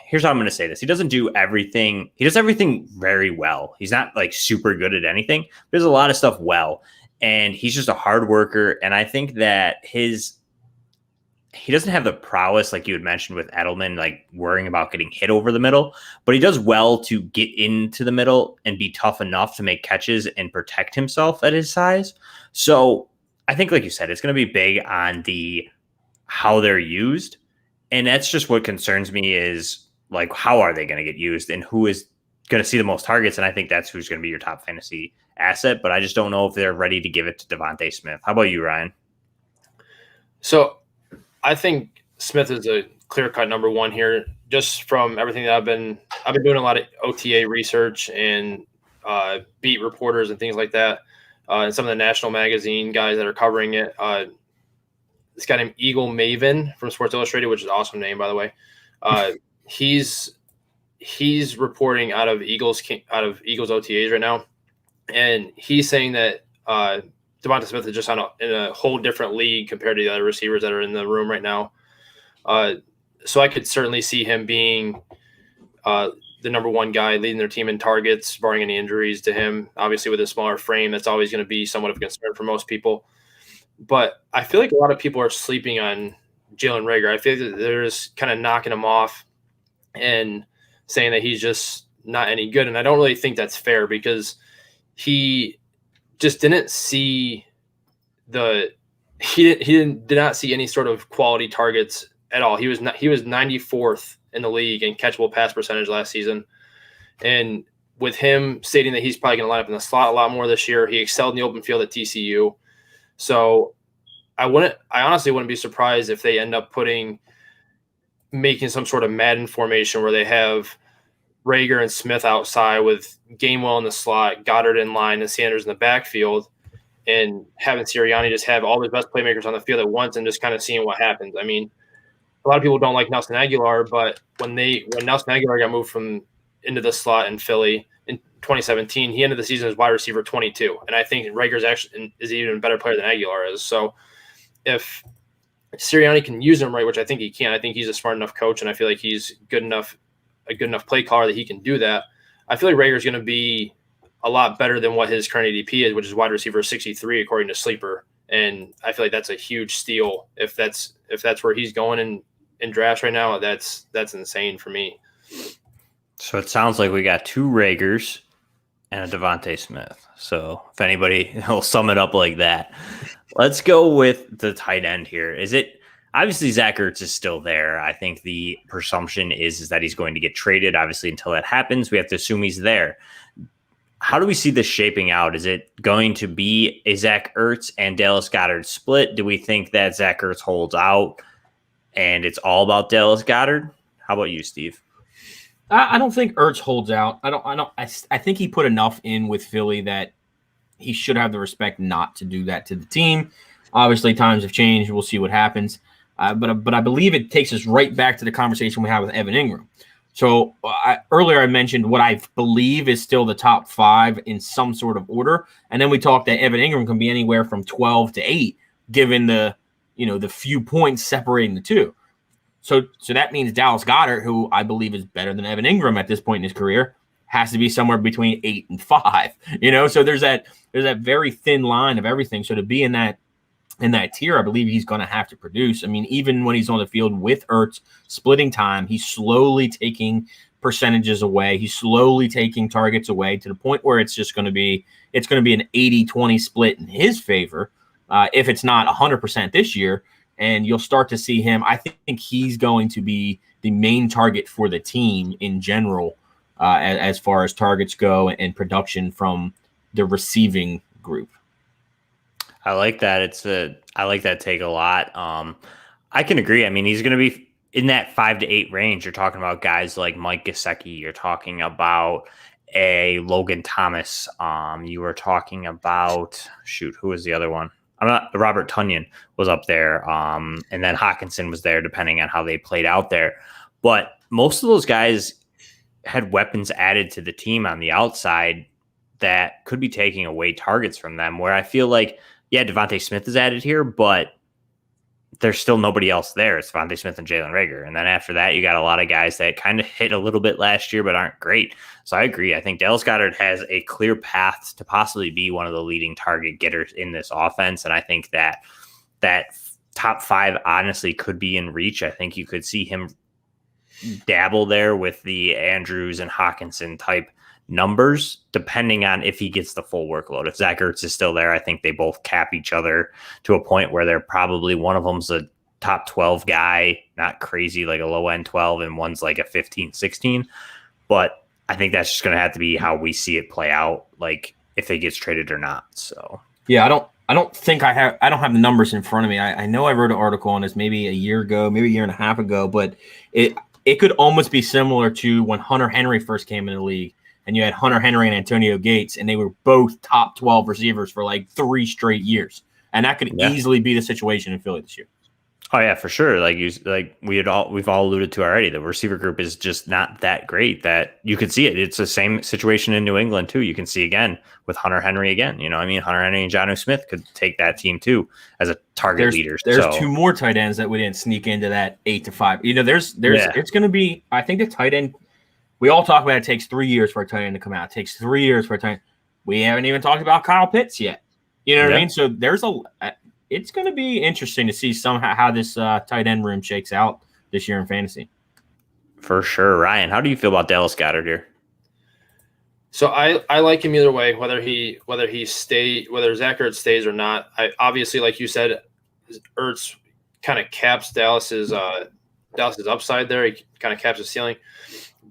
Here's how I'm going to say this. He doesn't do everything. He does everything very well. He's not like super good at anything. But he does a lot of stuff well. And he's just a hard worker. And I think that he doesn't have the prowess like you had mentioned with Edelman, like worrying about getting hit over the middle, but he does well to get into the middle and be tough enough to make catches and protect himself at his size. So I think, like you said, it's going to be big on how they're used. And that's just what concerns me is like, how are they going to get used and who is going to see the most targets? And I think that's who's going to be your top fantasy asset, but I just don't know if they're ready to give it to Devontae Smith. How about you, Ryan? So I think Smith is a clear-cut number one here, just from everything that I've been doing a lot of OTA research and beat reporters and things like that, and some of the national magazine guys that are covering it. This guy named Eagle Maven from Sports Illustrated, which is an awesome name, by the way. He's reporting out of Eagles OTAs right now, and he's saying that Devonta Smith is just in a whole different league compared to the other receivers that are in the room right now. So I could certainly see him being the number one guy leading their team in targets, barring any injuries to him. Obviously, with a smaller frame, that's always going to be somewhat of a concern for most people. But I feel like a lot of people are sleeping on Jalen Reagor. I feel that they're just kind of knocking him off and saying that he's just not any good. And I don't really think that's fair because he just didn't see did not see any sort of quality targets at all. He was 94th in the league in catchable pass percentage last season. And with him stating that he's probably going to line up in the slot a lot more this year, he excelled in the open field at TCU. So I honestly wouldn't be surprised if they end up making some sort of Madden formation where they have Reagor and Smith outside with Gainwell in the slot, Goddard in line, and Sanders in the backfield, and having Sirianni just have all the best playmakers on the field at once and just kind of seeing what happens. I mean, a lot of people don't like Nelson Aguilar, but when Nelson Aguilar got moved into the slot in Philly in 2017, he ended the season as wide receiver 22, and I think Reagor is even a better player than Aguilar is. So if Sirianni can use him right, which I think he can, I think he's a smart enough coach, and I feel like he's a good enough play caller that he can do that. I feel like Rager's going to be a lot better than what his current ADP is, which is wide receiver 63 according to Sleeper. And I feel like that's a huge steal if that's where he's going in drafts right now. That's insane for me. So it sounds like we got two Raegers and a Devontae Smith. So if anybody will sum it up like that, let's go with the tight end here. Is it? Obviously, Zach Ertz is still there. I think the presumption is that he's going to get traded. Obviously, until that happens, we have to assume he's there. How do we see this shaping out? Is it going to be a Zach Ertz and Dallas Goedert split? Do we think that Zach Ertz holds out and it's all about Dallas Goedert? How about you, Steve? I don't think Ertz holds out. I think he put enough in with Philly that he should have the respect not to do that to the team. Obviously, times have changed. We'll see what happens. But I believe it takes us right back to the conversation we had with Evan Ingram. So earlier I mentioned what I believe is still the top 5 in some sort of order, and then we talked that Evan Ingram can be anywhere from 12 to 8, given the few points separating the two. So that means Dallas Goedert, who I believe is better than Evan Ingram at this point in his career, has to be somewhere between 8 and 5. So there's that very thin line of everything. So to be in that tier, I believe he's going to have to produce. I mean, even when he's on the field with Ertz, splitting time, he's slowly taking percentages away. He's slowly taking targets away to the point where it's going to be an 80-20 split in his favor. If it's not 100% this year, and you'll start to see him. I think he's going to be the main target for the team in general, as far as targets go and production from the receiving group. I like that. I like that take a lot. I can agree. I mean, he's going to be in that 5 to 8 range. You're talking about guys like Mike Gesicki. You're talking about a Logan Thomas. You were talking about who was the other one? Robert Tonyan was up there. And then Hawkinson was there, depending on how they played out there. But most of those guys had weapons added to the team on the outside that could be taking away targets from them, where I feel like, yeah, Devontae Smith is added here, but there's still nobody else there. It's Devontae Smith and Jalen Reagor. And then after that, you got a lot of guys that kind of hit a little bit last year, but aren't great. So I agree. I think Dallas Goedert has a clear path to possibly be one of the leading target getters in this offense. And I think that top 5 honestly could be in reach. I think you could see him dabble there with the Andrews and Hawkinson type numbers, depending on if he gets the full workload. If Zach Ertz is still there, I think they both cap each other to a point where they're probably, one of them's a top 12 guy, not crazy like a low end 12, and one's like a 15, 16. But I think that's just going to have to be how we see it play out, like if it gets traded or not. So yeah, I don't have the numbers in front of me. I know I wrote an article on this maybe a year ago, maybe a year and a half ago, but it could almost be similar to when Hunter Henry first came in the league. And you had Hunter Henry and Antonio Gates, and they were both top 12 receivers for like 3 straight years. And that could easily be the situation in Philly this year. Oh yeah, for sure. We've all alluded to already. The receiver group is just not that great that you could see it. It's the same situation in New England too. You can see again with Hunter Henry again. You know, I mean, Hunter Henry and Jonnu Smith could take that team too as a target leader. There's 2 more tight ends that we didn't sneak into that 8 to 5. You know, it's going to be. I think the tight end. We all talk about it takes 3 years for a tight end to come out. It takes 3 years for a tight end. We haven't even talked about Kyle Pitts yet. You know what I mean? So it's going to be interesting to see somehow how this tight end room shakes out this year in fantasy. For sure. Ryan, how do you feel about Dallas Goedert here? So I like him either way, whether Zach Ertz stays or not. I obviously, like you said, Ertz kind of caps Dallas's upside there. He kind of caps the ceiling.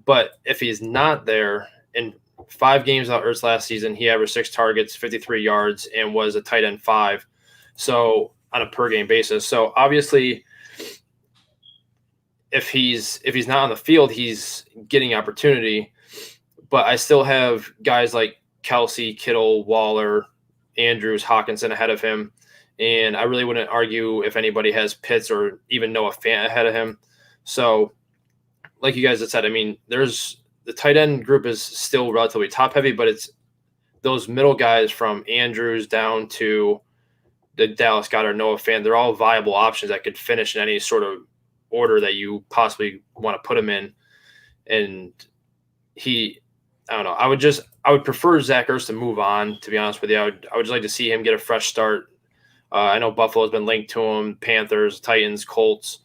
But if he's not there, in 5 games without Ertz last season, he averaged 6 targets, 53 yards, and was a tight end 5. So on a per game basis. So obviously, if he's not on the field, he's getting opportunity. But I still have guys like Kelsey, Kittle, Waller, Andrews, Hawkinson ahead of him. And I really wouldn't argue if anybody has Pitts or even Noah Fant ahead of him. So like you guys had said, I mean, the tight end group is still relatively top heavy, but it's those middle guys from Andrews down to the Dallas Goedert, Noah Fant. They're all viable options that could finish in any sort of order that you possibly want to put him in. And I don't know. I would prefer Zach Ertz to move on, to be honest with you. I would just like to see him get a fresh start. I know Buffalo's been linked to him, Panthers, Titans, Colts.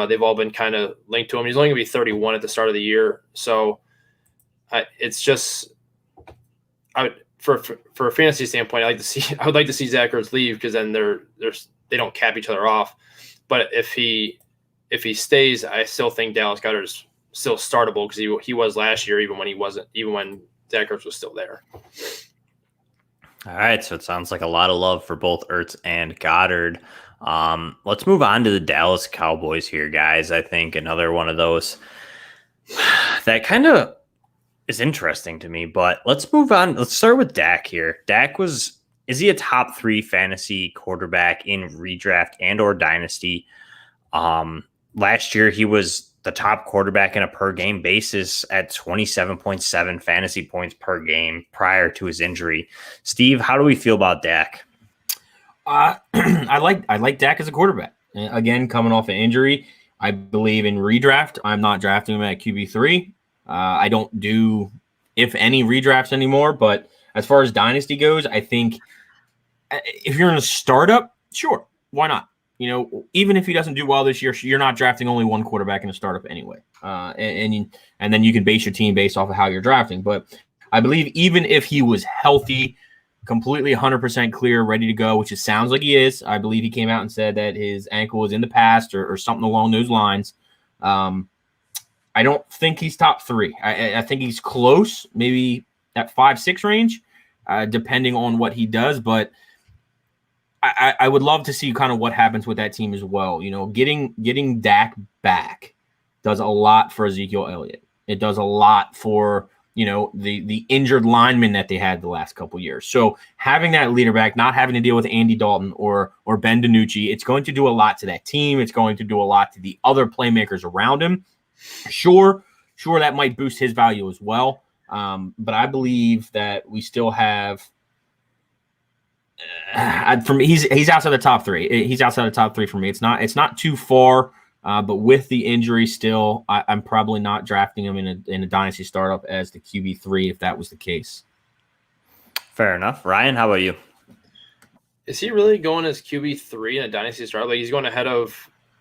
They've all been kind of linked to him. He's only going to be 31 at the start of the year. So it's just for a fantasy standpoint, I would like to see Zach Ertz leave, because then they don't cap each other off. But if he stays, I still think Dallas Goedert is still startable, because he was last year, even when Zach Ertz was still there. All right, so it sounds like a lot of love for both Ertz and Goddard. Let's move on to the Dallas Cowboys here, guys. I think another one of those that kind of is interesting to me, but let's move on. Let's start with Dak here. Is he a top 3 fantasy quarterback in redraft and or dynasty? Last year he was the top quarterback in a per game basis at 27.7 fantasy points per game prior to his injury. Steve, how do we feel about Dak? I like Dak as a quarterback. Again, coming off an injury, I believe in redraft. I'm not drafting him at QB3. I don't do, if any, redrafts anymore. But as far as dynasty goes, I think if you're in a startup, sure, why not? You know, even if he doesn't do well this year, you're not drafting only one quarterback in a startup anyway. And then you can base your team based off of how you're drafting. But I believe even if he was healthy completely 100% clear, ready to go, which it sounds like he is. I believe he came out and said that his ankle was in the past or something along those lines. I don't think he's top 3. I think he's close, maybe at 5-6 range, depending on what he does. But I would love to see kind of what happens with that team as well. You know, getting Dak back does a lot for Ezekiel Elliott. It does a lot for, you know, the injured linemen that they had the last couple years. So having that leader back, not having to deal with Andy Dalton or Ben DiNucci, it's going to do a lot to that team. It's going to do a lot to the other playmakers around him. Sure, that might boost his value as well. But I believe that we still have for me, he's outside the top 3. He's outside the top 3 for me. It's not too far. But with the injury still, I'm probably not drafting him in a dynasty startup as the QB3 if that was the case. Fair enough. Ryan, how about you? Is he really going as QB3 in a dynasty startup? Like he's going ahead of?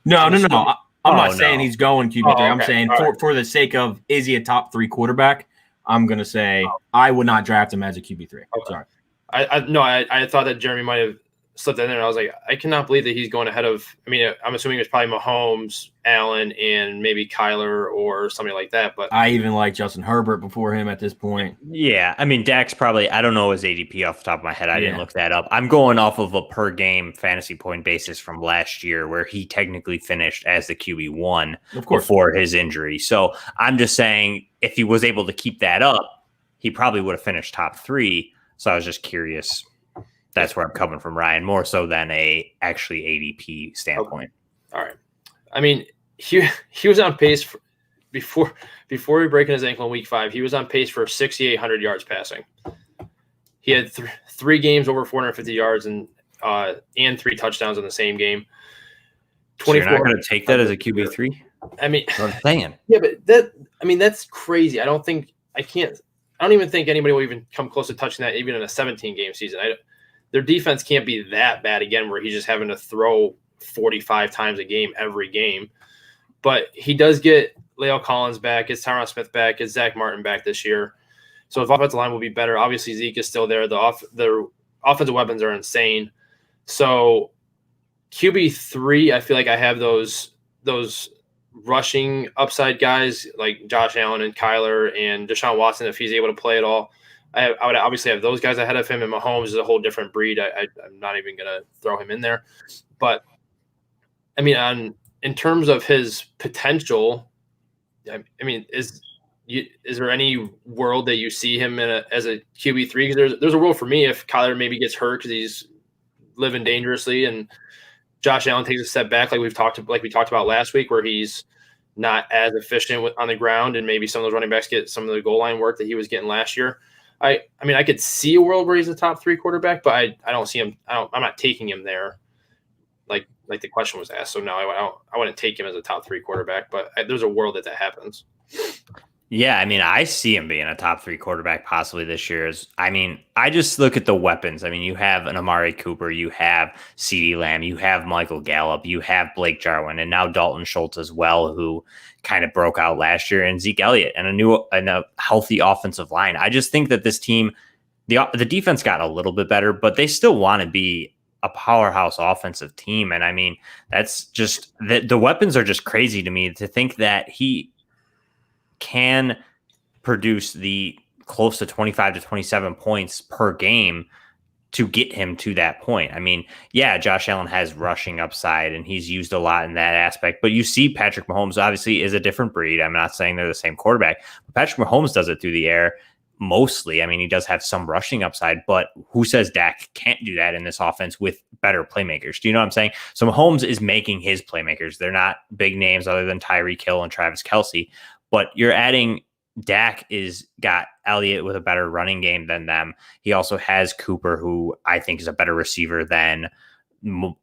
No. I'm not saying he's going QB3. Okay. I'm saying for the sake of, is he a top 3 quarterback? I'm going to say I would not draft him as a QB3. Okay. Sorry. I thought that Jeremy might have slipped in there, and I was like, I cannot believe that he's going ahead of. I mean, I'm assuming it's probably Mahomes, Allen, and maybe Kyler or somebody like that. But I even like Justin Herbert before him at this point. Yeah, I mean, Dak's probably. I don't know his ADP off the top of my head. I didn't look that up. I'm going off of a per game fantasy point basis from last year, where he technically finished as the QB1 before his injury. So I'm just saying, if he was able to keep that up, he probably would have finished top 3. So I was just curious. That's where I'm coming from, Ryan, more so than a actually ADP standpoint. Okay. All right. I mean, he was on pace for, before he breaking his ankle in week 5. He was on pace for 6,800 yards passing. He had 3 games over 450 yards and 3 touchdowns in the same game. So you're not going to take that as a QB3? I mean, I'm saying. Yeah, but that's crazy. I don't even think anybody will even come close to touching that, even in a 17-game season. Their defense can't be that bad again, where he's just having to throw 45 times a game every game. But he does get La'el Collins back, gets Tyron Smith back, gets Zach Martin back this year. So his offensive line will be better. Obviously, Zeke is still there. The offensive weapons are insane. So QB3, I feel like I have those rushing upside guys like Josh Allen and Kyler and Deshaun Watson if he's able to play at all. I would obviously have those guys ahead of him, and Mahomes is a whole different breed. I'm not even going to throw him in there. But, I mean, in terms of his potential, I mean, is there any world that you see him as a QB3? Because there's a world for me if Kyler maybe gets hurt because he's living dangerously and Josh Allen takes a step back like we talked about last week, where he's not as efficient on the ground, and maybe some of those running backs get some of the goal line work that he was getting last year. I mean, I could see a world where he's a top 3 quarterback, but I don't see him. I'm not taking him there, like the question was asked. So no, I wouldn't take him as a top 3 quarterback, but there's a world that happens. Yeah, I mean, I see him being a top 3 quarterback possibly this year. I just look at the weapons. I mean, you have an Amari Cooper, you have CeeDee Lamb, you have Michael Gallup, you have Blake Jarwin, and now Dalton Schultz as well, who kind of broke out last year, and Zeke Elliott, and a healthy offensive line. I just think that this team, the defense got a little bit better, but they still want to be a powerhouse offensive team. And I mean, that's just the weapons are just crazy to me to think that he can produce the close to 25 to 27 points per game to get him to that point. I mean, yeah, Josh Allen has rushing upside and he's used a lot in that aspect, but you see Patrick Mahomes obviously is a different breed. I'm not saying they're the same quarterback, but Patrick Mahomes does it through the air mostly. I mean, he does have some rushing upside, but who says Dak can't do that in this offense with better playmakers? Do you know what I'm saying? So Mahomes is making his playmakers. They're not big names other than Tyreek Hill and Travis Kelce, but you're adding Dak is got Elliott with a better running game than them. He also has Cooper, who I think is a better receiver than,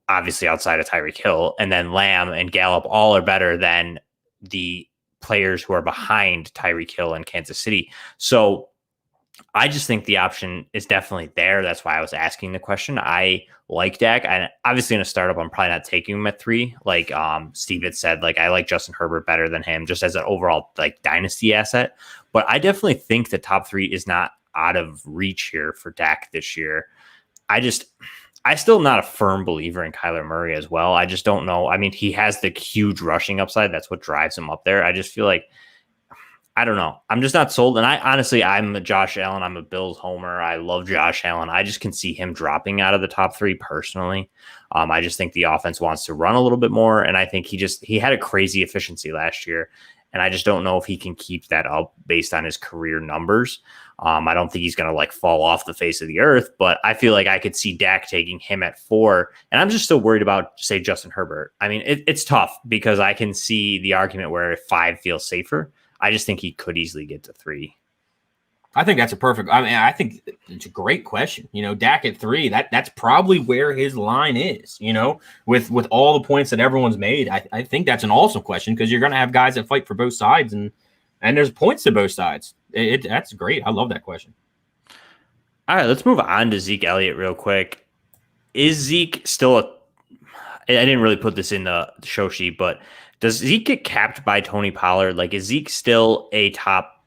obviously outside of Tyreek Hill, and then Lamb and Gallup all are better than the players who are behind Tyreek Hill in Kansas City. So I just think the option is definitely there. That's why I was asking the question. I like Dak. And obviously in a startup, I'm probably not taking him at 3. Like Steve had said, like I like Justin Herbert better than him just as an overall like dynasty asset. But I definitely think the top 3 is not out of reach here for Dak this year. I still not a firm believer in Kyler Murray as well. I just don't know. I mean, he has the huge rushing upside. That's what drives him up there. I just feel like, I don't know. I'm just not sold. And I'm a Josh Allen. I'm a Bills homer. I love Josh Allen. I just can see him dropping out of the top 3 personally. I just think the offense wants to run a little bit more. And I think he had a crazy efficiency last year. And I just don't know if he can keep that up based on his career numbers. I don't think he's going to like fall off the face of the earth, but I feel like I could see Dak taking him at 4. And I'm just still worried about, say, Justin Herbert. I mean, it's tough because I can see the argument where 5 feels safer. I just think he could easily get to 3. I think that's I think it's a great question. Dak at 3, that's probably where his line is, with all the points that everyone's made. I think that's an awesome question because you're going to have guys that fight for both sides and there's points to both sides. That's great. I love that question. All right, let's move on to Zeke Elliott real quick. Is Zeke still I didn't really put this in the show sheet, but does Zeke get capped by Tony Pollard? Like, is Zeke still a top,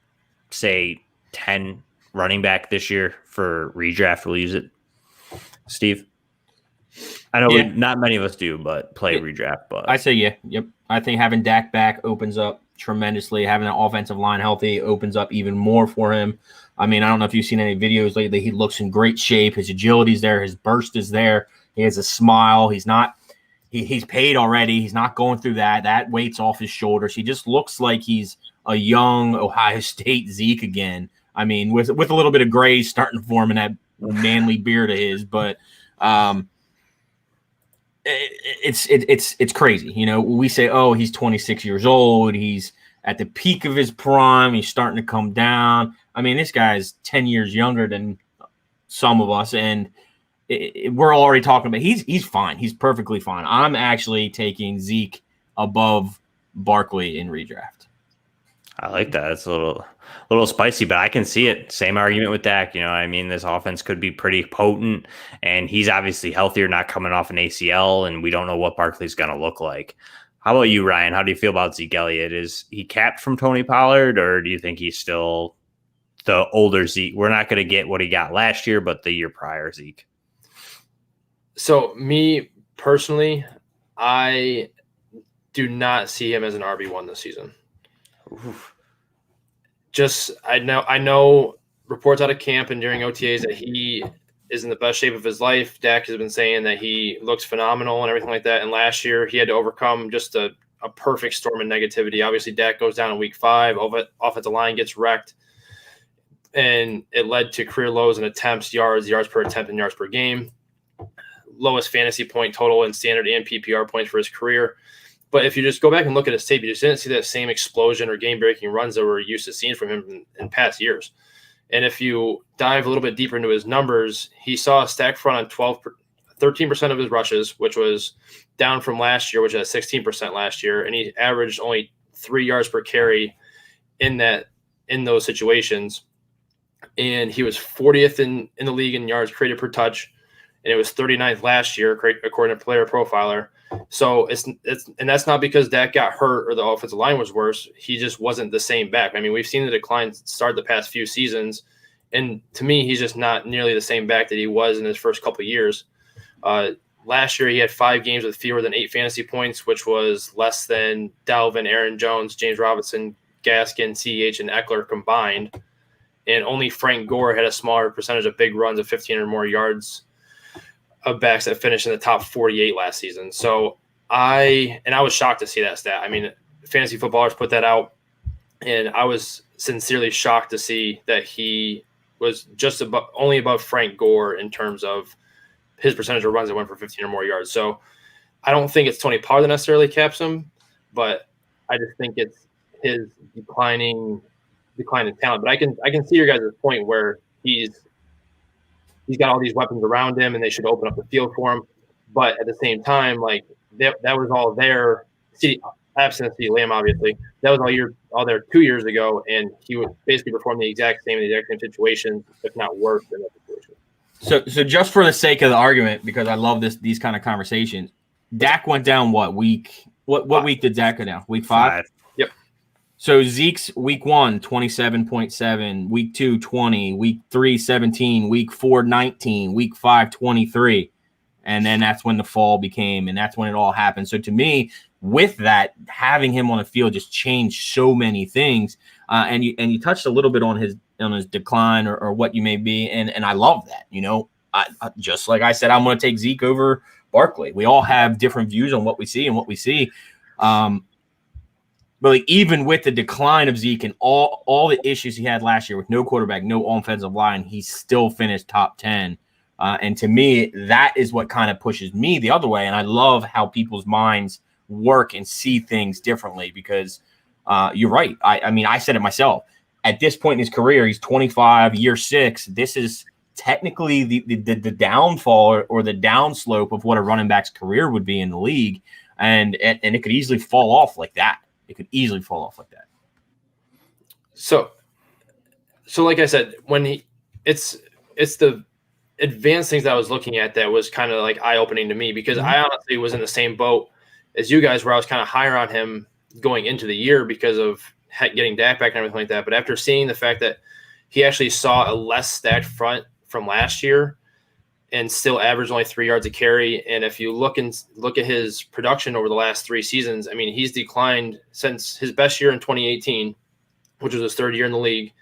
say, 10 running back this year for redraft? We'll use it. Steve? I know not many of us do, but play redraft. But I say yep. I think having Dak back opens up tremendously. Having an offensive line healthy opens up even more for him. I mean, I don't know if you've seen any videos lately. He looks in great shape. His agility's there. His burst is there. He has a smile. He's paid already. He's not going through that. That weight's off his shoulders. He just looks like he's a young Ohio State Zeke again. I mean, with a little bit of gray starting to form in that manly beard of his, but it's crazy. We say, oh, he's 26 years old. He's at the peak of his prime. He's starting to come down. I mean, this guy's 10 years younger than some of us, and we're already talking about he's fine. He's perfectly fine. I'm actually taking Zeke above Barkley in redraft. I like that. It's a little spicy, but I can see it. Same argument with Dak. I mean, this offense could be pretty potent, and he's obviously healthier, not coming off an ACL, and we don't know what Barkley's going to look like. How about you, Ryan? How do you feel about Zeke Elliott? Is he capped from Tony Pollard, or do you think he's still the older Zeke? We're not going to get what he got last year, but the year prior Zeke. So me personally, I do not see him as an RB1 this season. Oof. I know reports out of camp and during OTAs that he is in the best shape of his life. Dak has been saying that he looks phenomenal and everything like that. And last year he had to overcome just a perfect storm of negativity. Obviously, Dak goes down in week 5. Offensive line gets wrecked. And it led to career lows in attempts, yards per attempt, and yards per game. Lowest fantasy point total in standard and PPR points for his career. But if you just go back and look at his tape, you just didn't see that same explosion or game-breaking runs that we're used to seeing from him in past years. And if you dive a little bit deeper into his numbers, he saw a stack front on 13% of his rushes, which was down from last year, which had 16% last year. And he averaged only 3 yards per carry in those situations. And he was 40th in the league in yards created per touch. And it was 39th last year, according to Player Profiler. So and that's not because Dak got hurt or the offensive line was worse. He just wasn't the same back. I mean, we've seen the decline start the past few seasons. And to me, he's just not nearly the same back that he was in his first couple of years. Last year, he had 5 games with fewer than 8 fantasy points, which was less than Dalvin, Aaron Jones, James Robinson, Gaskin, CEH, and Eckler combined. And only Frank Gore had a smaller percentage of big runs of 15 or more yards of backs that finished in the top 48 last season. So I was shocked to see that stat. I mean, Fantasy Footballers put that out, and I was sincerely shocked to see that he was just only above Frank Gore in terms of his percentage of runs that went for 15 or more yards. So I don't think it's Tony Pollard that necessarily caps him, but I just think it's his declining talent. But I can see your guys' point where he's got all these weapons around him and they should open up the field for him. But at the same time, like that was all there. Absent CeeDee Lamb, obviously, that was all there 2 years ago, and he would basically perform the exact same situation, if not worse than that situation. So just for the sake of the argument, because I love these kind of conversations, Dak went down what week? What week did Dak go down? Week 5? Yep. So Zeke's week 1, 27.7, week 2, 20, week 3, 17, week 4, 19, week 5, 23. And then that's when the fall became, and that's when it all happened. So to me, with that, having him on the field just changed so many things. And you touched a little bit on his decline or what you may be, and I love that. I just like I said, I'm going to take Zeke over Barkley. We all have different views on what we see and what we see. But like, even with the decline of Zeke and all the issues he had last year with no quarterback, no offensive line, he still finished top 10. And to me, that is what kind of pushes me the other way. And I love how people's minds work and see things differently because you're right. I mean, I said it myself. At this point in his career, he's 25, year 6. This is technically the downfall or the downslope of what a running back's career would be in the league. And it could easily fall off like that. So like I said, when it's the advanced things that I was looking at that was kind of like eye-opening to me because I honestly was in the same boat as you guys where I was kind of higher on him going into the year because of getting Dak back and everything like that. But after seeing the fact that he actually saw a less stacked front from last year and still averaged only 3 yards a carry. And if you look at his production over the last 3 seasons, I mean, he's declined since his best year in 2018, which was his 3rd year in the league.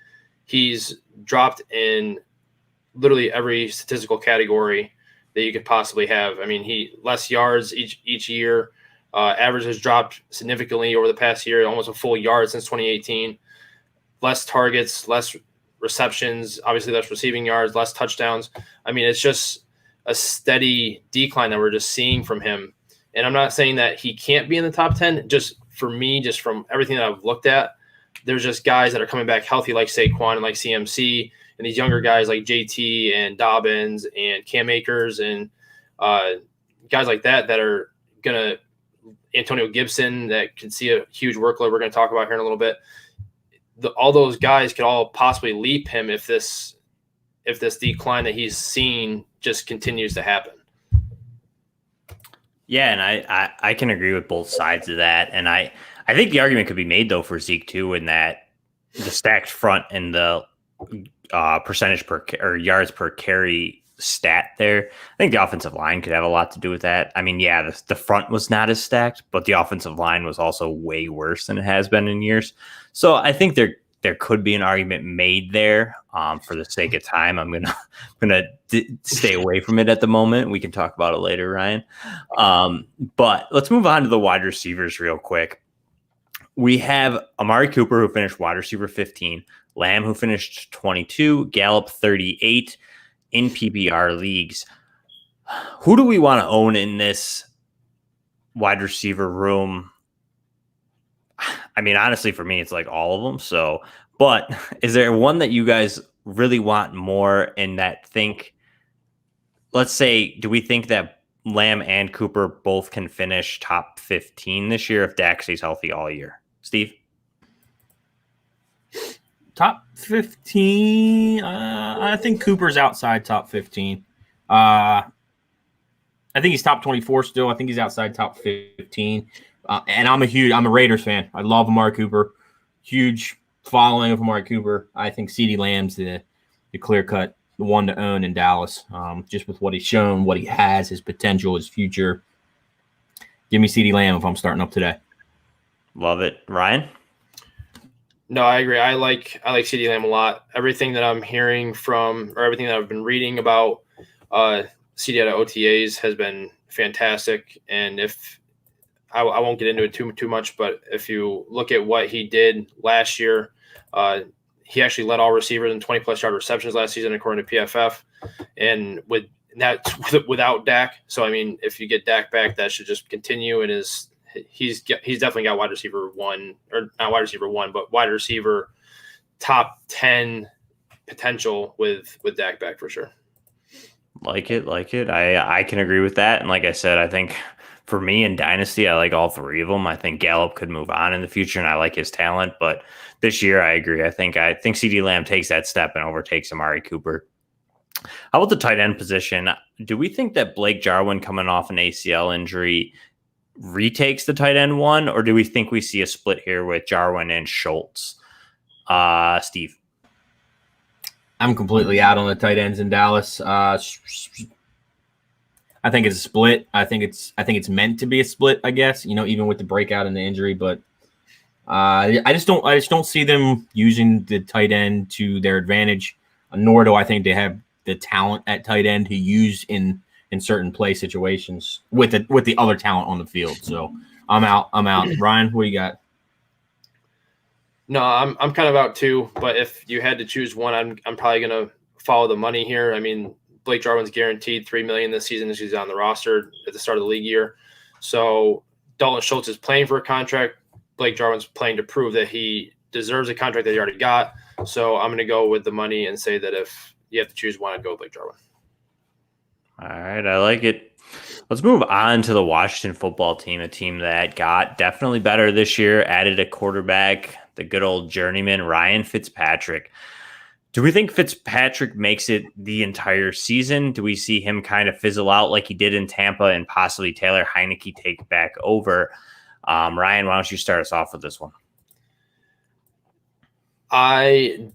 He's dropped in literally every statistical category that you could possibly have. I mean, he less yards each year. Average has dropped significantly over the past year, almost a full yard since 2018. Less targets, less receptions, obviously less receiving yards, less touchdowns. I mean, it's just a steady decline that we're just seeing from him. And I'm not saying that he can't be in the top 10. Just for me, just from everything that I've looked at, there's just guys that are coming back healthy like Saquon and like CMC, and these younger guys like JT and Dobbins and Cam Akers and guys like that are going to – Antonio Gibson that can see a huge workload we're going to talk about here in a little bit. All those guys could all possibly leap him if this decline that he's seen just continues to happen. Yeah, and I can agree with both sides of that. And I think the argument could be made, though, for Zeke, too, in that the stacked front and the percentage per or yards per carry stat there. I think the offensive line could have a lot to do with that. I mean, yeah, the front was not as stacked, but the offensive line was also way worse than it has been in years. So I think there could be an argument made there. For the sake of time, I'm gonna stay away from it at the moment. We can talk about it later, Ryan. But let's move on to the wide receivers real quick. We have Amari Cooper, who finished wide receiver 15, Lamb, who finished 22, Gallup 38 in PPR leagues. Who do we want to own in this wide receiver room? I mean, honestly, for me, it's like all of them. So, but is there one that you guys really want more in that let's say, do we think that Lamb and Cooper both can finish top 15 this year if Dak stays healthy all year? Steve? Top 15. I think Cooper's outside top 15. I think he's top 24 still. I think he's outside top 15. And I'm a Raiders fan. I love Amari Cooper. Huge following of Amari Cooper. I think CeeDee Lamb's the clear-cut, the one to own in Dallas. Just with what he's shown, what he has, his potential, his future. Give me CeeDee Lamb if I'm starting up today. Love it. Ryan? No, I agree. I like CeeDee Lamb a lot. Everything that I'm hearing from, or everything that I've been reading about CeeDee at OTAs has been fantastic. And if I won't get into it too much, but if you look at what he did last year, he actually led all receivers in 20-plus yard receptions last season, according to PFF, and without Dak. So I mean, if you get Dak back, that should just continue. And he's definitely got wide receiver 1, or not wide receiver 1, but wide receiver top 10 potential with Dak back for sure. Like it. I can agree with that. And like I said, I think for me in Dynasty, I like all 3 of them. I think Gallup could move on in the future, and I like his talent. But this year, I agree. I think CeeDee Lamb takes that step and overtakes Amari Cooper. How about the tight end position? Do we think that Blake Jarwin coming off an ACL injury retakes the tight end one, or do we think we see a split here with Jarwin and Schultz? Steve. I'm completely out on the tight ends in Dallas. I think it's a split. I think it's meant to be a split, I guess, even with the breakout and the injury, but I just don't see them using the tight end to their advantage, nor do I think they have the talent at tight end to use in certain play situations with the other talent on the field. So I'm out. Ryan, what do you got? No, I'm kind of out too. But if you had to choose one, I'm probably gonna follow the money here. I mean, Blake Jarwin's guaranteed $3 million this season as he's on the roster at the start of the league year. So Dalton Schultz is playing for a contract. Blake Jarwin's playing to prove that he deserves a contract that he already got. So I'm gonna go with the money and say that if you have to choose one, I'd go with Blake Jarwin. All right, I like it. Let's move on to the Washington football team, a team that got definitely better this year, added a quarterback, the good old journeyman, Ryan Fitzpatrick. Do we think Fitzpatrick makes it the entire season? Do we see him kind of fizzle out like he did in Tampa and possibly Taylor Heineke take back over? Ryan, why don't you start us off with this one? I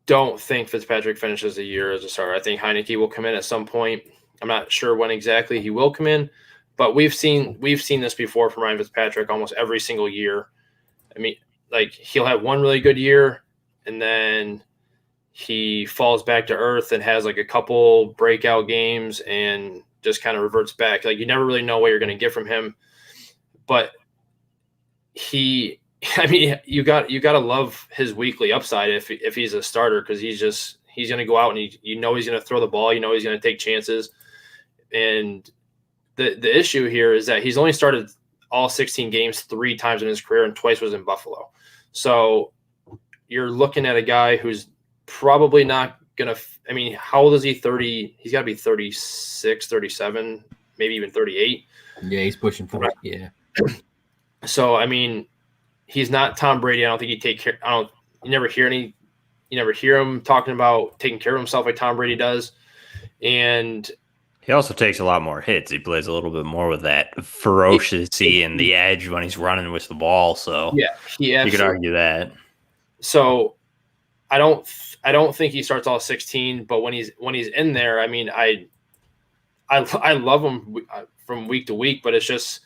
don't think Fitzpatrick finishes the year as a starter. I think Heineke will come in at some point. I'm not sure when exactly he will come in, but we've seen this before from Ryan Fitzpatrick almost every single year. I mean, like he'll have one really good year and then he falls back to earth and has like a couple breakout games and just kind of reverts back. Like you never really know what you're going to get from him, but you got to love his weekly upside if he's a starter, because he's going to go out and he's going to throw the ball, he's going to take chances. And the issue here is that he's only started all 16 games 3 times in his career, and twice was in Buffalo. So you're looking at a guy who's probably not going to – how old is he? 30 – he's got to be 36, 37, maybe even 38. Yeah, he's pushing for it. Yeah. So, he's not Tom Brady. I don't think he'd take care – you never hear him talking about taking care of himself like Tom Brady does. And – he also takes a lot more hits. He plays a little bit more with that ferocity and the edge when he's running with the ball. So yeah, you could argue that. So I don't think he starts all 16, but when he's in there, I love him from week to week. But it's just,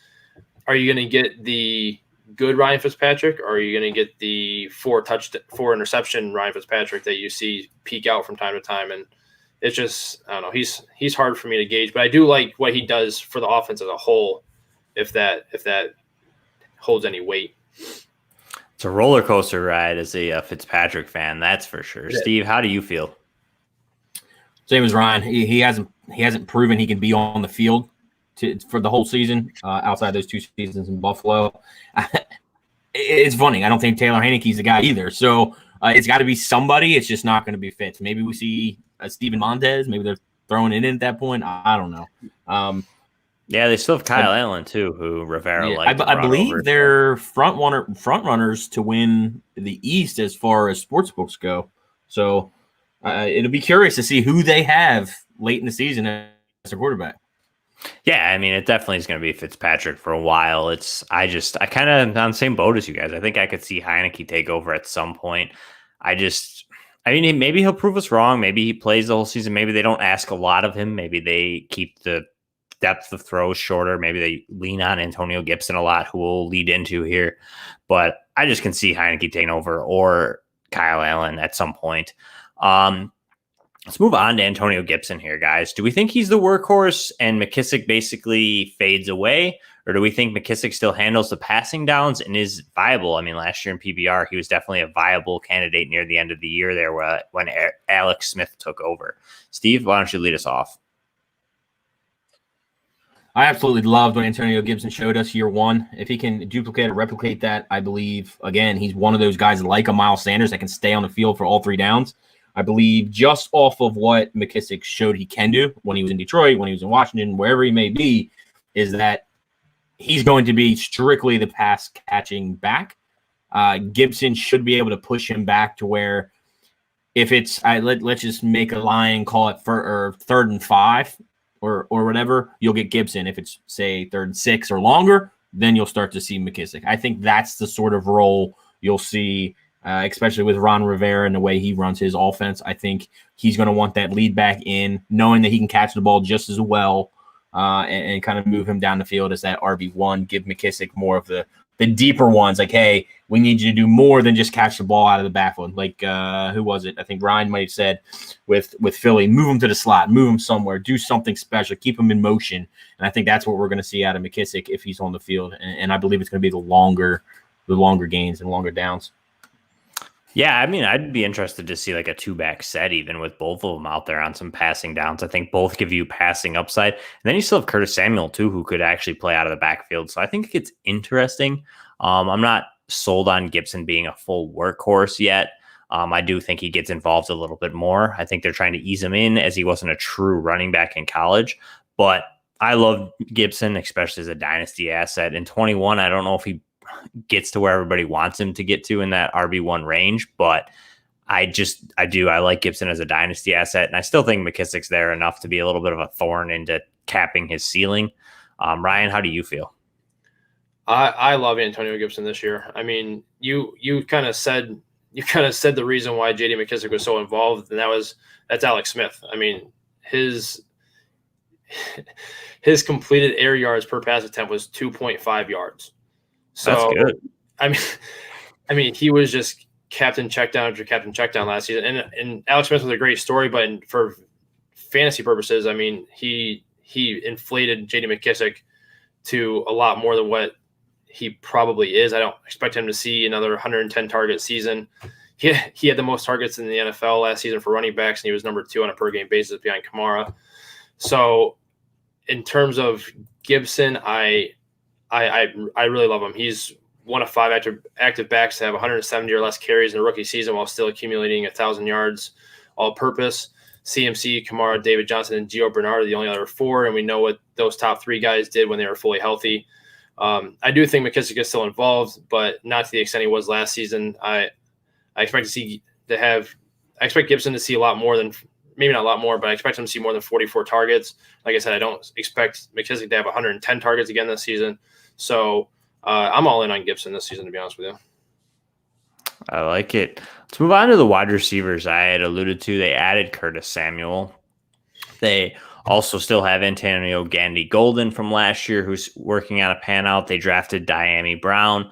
are you going to get the good Ryan Fitzpatrick, or are you going to get the 4 interception Ryan Fitzpatrick that you see peak out from time to time? And it's just, I don't know. He's hard for me to gauge, but I do like what he does for the offense as a whole, if that holds any weight. It's a roller coaster ride as a Fitzpatrick fan, that's for sure. Yeah. Steve, how do you feel? Same as Ryan. He hasn't proven he can be on the field for the whole season outside those 2 seasons in Buffalo. It's funny. I don't think Taylor Heineke's the guy either. So it's got to be somebody. It's just not going to be Fitz. Maybe we see Steven Montez. Maybe they're throwing it in at that point. I don't know. Yeah, they still have Kyle Allen too, who Rivera liked. I believe they're front runners to win the East as far as sportsbooks go. So it'll be curious to see who they have late in the season as a quarterback. Yeah, it definitely is going to be Fitzpatrick for a while. I kind of on the same boat as you guys. I think I could see Heineke take over at some point. Maybe he'll prove us wrong. Maybe he plays the whole season. Maybe they don't ask a lot of him. Maybe they keep the depth of throws shorter. Maybe they lean on Antonio Gibson a lot, who will lead into here. But I just can see Heineke taking over, or Kyle Allen at some point. Let's move on to Antonio Gibson here, guys. Do we think he's the workhorse and McKissick basically fades away? Or do we think McKissick still handles the passing downs and is viable? Last year in PBR, he was definitely a viable candidate near the end of the year there when Alex Smith took over. Steve, why don't you lead us off? I absolutely loved what Antonio Gibson showed us year 1. If he can duplicate or replicate that, I believe, again, he's one of those guys like a Miles Sanders that can stay on the field for all 3 downs. I believe just off of what McKissick showed he can do when he was in Detroit, when he was in Washington, wherever he may be, is that he's going to be strictly the pass catching back. Gibson should be able to push him back to where if it's let's just make a line, call it 3rd and 5 or whatever, you'll get Gibson. If it's say 3rd and 6 or longer, then you'll start to see McKissic. I think that's the sort of role you'll see, especially with Ron Rivera and the way he runs his offense. I think he's going to want that lead back in, knowing that he can catch the ball just as well, and kind of move him down the field as that RB1, give McKissic more of the deeper ones. Like, hey, we need you to do more than just catch the ball out of the backfield. Like, who was it? I think Ryan might have said with Philly, move him to the slot, move him somewhere, do something special, keep him in motion. And I think that's what we're going to see out of McKissic if he's on the field. And I believe it's going to be the longer gains and longer downs. Yeah, I mean, I'd be interested to see like a 2-back set, even with both of them out there on some passing downs. I think both give you passing upside. And then you still have Curtis Samuel, too, who could actually play out of the backfield. So I think it's interesting. I'm not sold on Gibson being a full workhorse yet. I do think he gets involved a little bit more. I think they're trying to ease him in as he wasn't a true running back in college. But I love Gibson, especially as a dynasty asset. In 21, I don't know if he gets to where everybody wants him to get to in that RB1 range, but I like Gibson as a dynasty asset, and I still think McKissic's there enough to be a little bit of a thorn into capping his ceiling. Ryan, how do you feel? I love Antonio Gibson this year. I mean, you kind of said the reason why J.D. McKissic was so involved, and that's Alex Smith. I mean, his completed air yards per pass attempt was 2.5 yards. So that's good. I mean, he was just captain checkdown after captain checkdown last season, and Alex Smith was a great story. But for fantasy purposes, I mean, he inflated J.D. McKissic to a lot more than what he probably is. I don't expect him to see another 110 target season. He had the most targets in the NFL last season for running backs, and he was number 2 on a per game basis behind Kamara. So, in terms of Gibson, I really love him. He's one of 5 active backs to have 170 or less carries in a rookie season while still accumulating 1,000 yards all-purpose. CMC, Kamara, David Johnson, and Gio Bernard are the only other 4, and we know what those top 3 guys did when they were fully healthy. I do think McKissic is still involved, but not to the extent he was last season. I expect Gibson to see a lot more than, maybe not a lot more, but I expect him to see more than 44 targets. Like I said, I don't expect McKissic to have 110 targets again this season. So I'm all in on Gibson this season, to be honest with you. I like it. Let's move on to the wide receivers I had alluded to. They added Curtis Samuel. They also still have Antonio Gandy Golden from last year, who's working on a pan out. They drafted Diami Brown.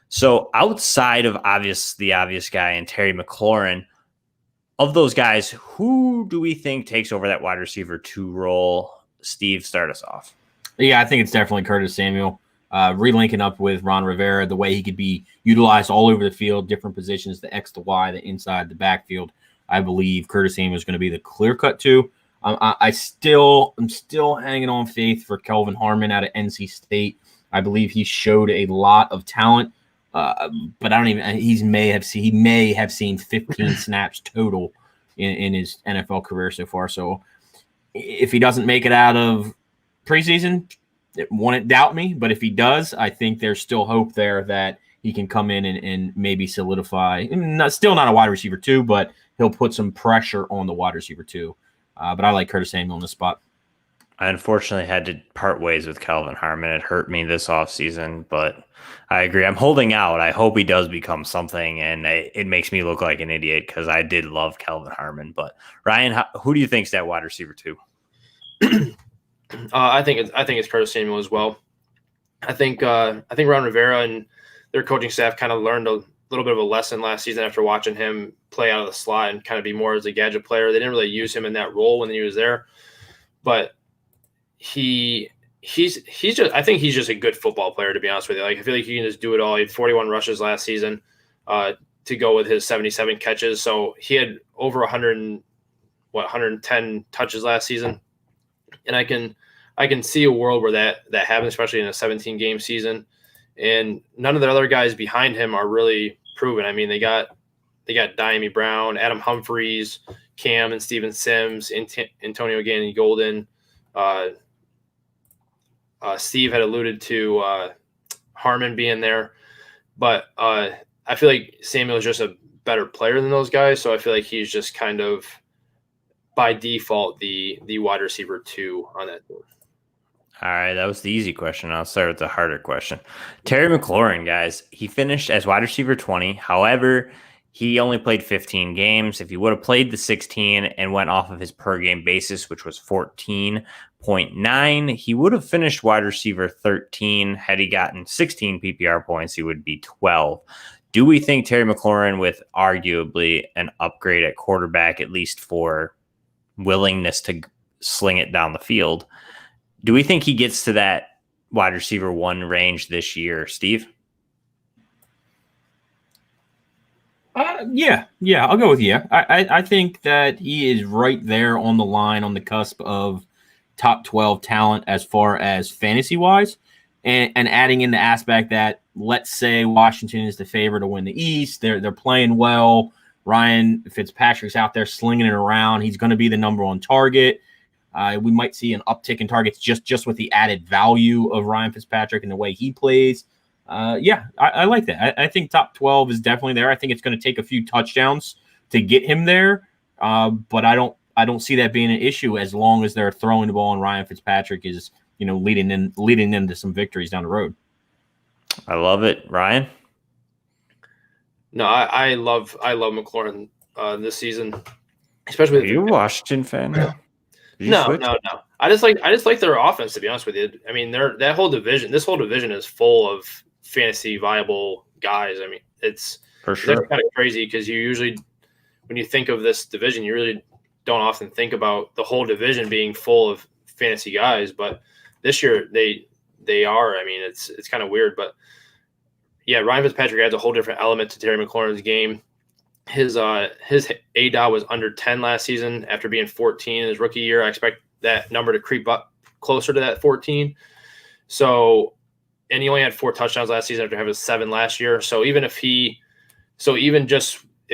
So outside of the obvious guy and Terry McLaurin, of those guys, who do we think takes over that wide receiver 2 role? Steve, start us off. Yeah, I think it's definitely Curtis Samuel. Relinking up with Ron Rivera, the way he could be utilized all over the field, different positions, the X, the Y, the inside, the backfield. I believe Curtis Samuel is going to be the clear-cut 2. I'm still hanging on faith for Kelvin Harmon out of NC State. I believe he showed a lot of talent, but I don't even. He may have seen 15 snaps total in his NFL career so far. So if he doesn't make it out of preseason, it wouldn't doubt me. But if he does, I think there's still hope there that he can come in and maybe solidify. Still not a wide receiver 2, but he'll put some pressure on the wide receiver 2. But I like Curtis Samuel in the spot. I unfortunately had to part ways with Kelvin Harmon. It hurt me this offseason, but I agree. I'm holding out. I hope he does become something, and it makes me look like an idiot because I did love Kelvin Harmon. But Ryan, who do you think's that wide receiver 2? I think it's Curtis Samuel as well. I think Ron Rivera and their coaching staff kind of learned a little bit of a lesson last season after watching him play out of the slot and kind of be more as a gadget player. They didn't really use him in that role when he was there, but I think he's just a good football player, to be honest with you. Like, I feel like he can just do it all. He had 41 rushes last season to go with his 77 catches. So he had over 110 touches last season. And I can see a world where that happens, especially in a 17-game season. And none of the other guys behind him are really proven. I mean, they got Diami Brown, Adam Humphries, Cam and Steven Sims, Antonio Gandy Golden. Steve had alluded to Harmon being there, but I feel like Samuel is just a better player than those guys. So I feel like he's just kind of by default the wide receiver 2 on that team. All right, that was the easy question. I'll start with the harder question. Terry McLaurin, guys, he finished as wide receiver 20. However, he only played 15 games. If he would have played the 16 and went off of his per game basis, which was 14.9, he would have finished wide receiver 13. Had he gotten 16 PPR points, he would be 12. Do we think Terry McLaurin, with arguably an upgrade at quarterback, at least for willingness to sling it down the field, do we think he gets to that wide receiver 1 range this year, Steve? Yeah, I'll go with yeah. I think that he is right there on the line, on the cusp of top 12 talent as far as fantasy wise, and adding in the aspect that, let's say Washington is the favorite to win the East. They're playing well. Ryan Fitzpatrick's out there slinging it around. He's going to be the number 1 target. We might see an uptick in targets just with the added value of Ryan Fitzpatrick and the way he plays. I like that. I think top 12 is definitely there. I think it's going to take a few touchdowns to get him there, but I don't see that being an issue as long as they're throwing the ball and Ryan Fitzpatrick is leading them to some victories down the road. I love it, Ryan. No, I love McLaurin this season, especially. Are you a Washington fan? No. I just like their offense, to be honest with you. I mean, this whole division is full of fantasy viable guys. I mean, it's for sure kind of crazy because you usually, when you think of this division, you really don't often think about the whole division being full of fantasy guys. But this year they are. I mean, it's kind of weird, but yeah, Ryan Fitzpatrick adds a whole different element to Terry McLaurin's game. His ADOT was under 10 last season after being 14 in his rookie year. I expect that number to creep up closer to that 14. So, and he only had 4 touchdowns last season after having 7 last year. So even if he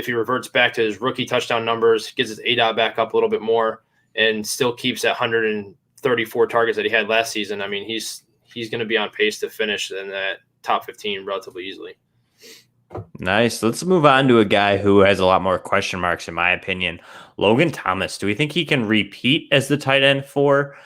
reverts back to his rookie touchdown numbers, gets his ADOT back up a little bit more, and still keeps that 134 targets that he had last season, I mean, he's going to be on pace to finish in that top 15 relatively easily. Nice. Let's move on to a guy who has a lot more question marks, in my opinion. Logan Thomas. Do we think he can repeat as the tight end 4,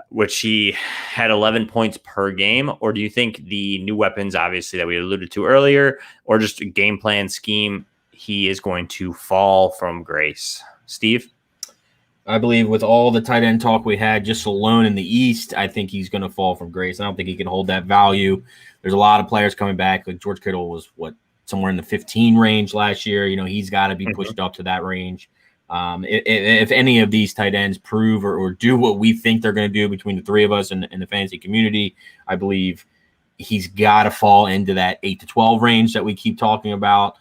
which he had 11 points per game? Or do you think the new weapons, obviously, that we alluded to earlier, or just a game plan scheme, he is going to fall from grace? Steve? I believe with all the tight end talk we had just alone in the East, I think he's going to fall from grace. I don't think he can hold that value. There's a lot of players coming back. Like George Kittle was somewhere in the 15 range last year. He's got to be pushed up to that range. If any of these tight ends prove or do what we think they're going to do between the 3 of us and the fantasy community, I believe he's got to fall into that 8 to 12 range that we keep talking about.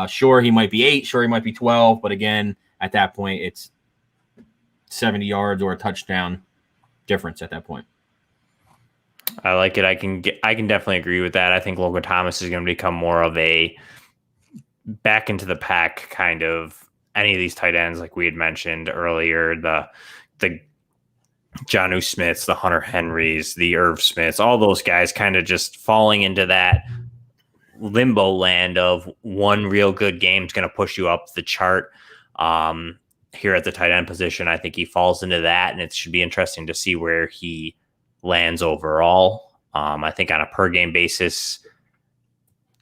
Sure, he might be 8. Sure, he might be 12. But again, at that point, it's 70 yards or a touchdown difference at that point. I like it. I can definitely agree with that. I think Logan Thomas is going to become more of a back into the pack kind of any of these tight ends, like we had mentioned earlier, the Jonnu Smiths, the Hunter Henrys, the Irv Smiths, all those guys kind of just falling into that limbo land of one real good game is going to push you up the chart. Here at the tight end position, I think he falls into that, and it should be interesting to see where he lands overall. I think on a per game basis,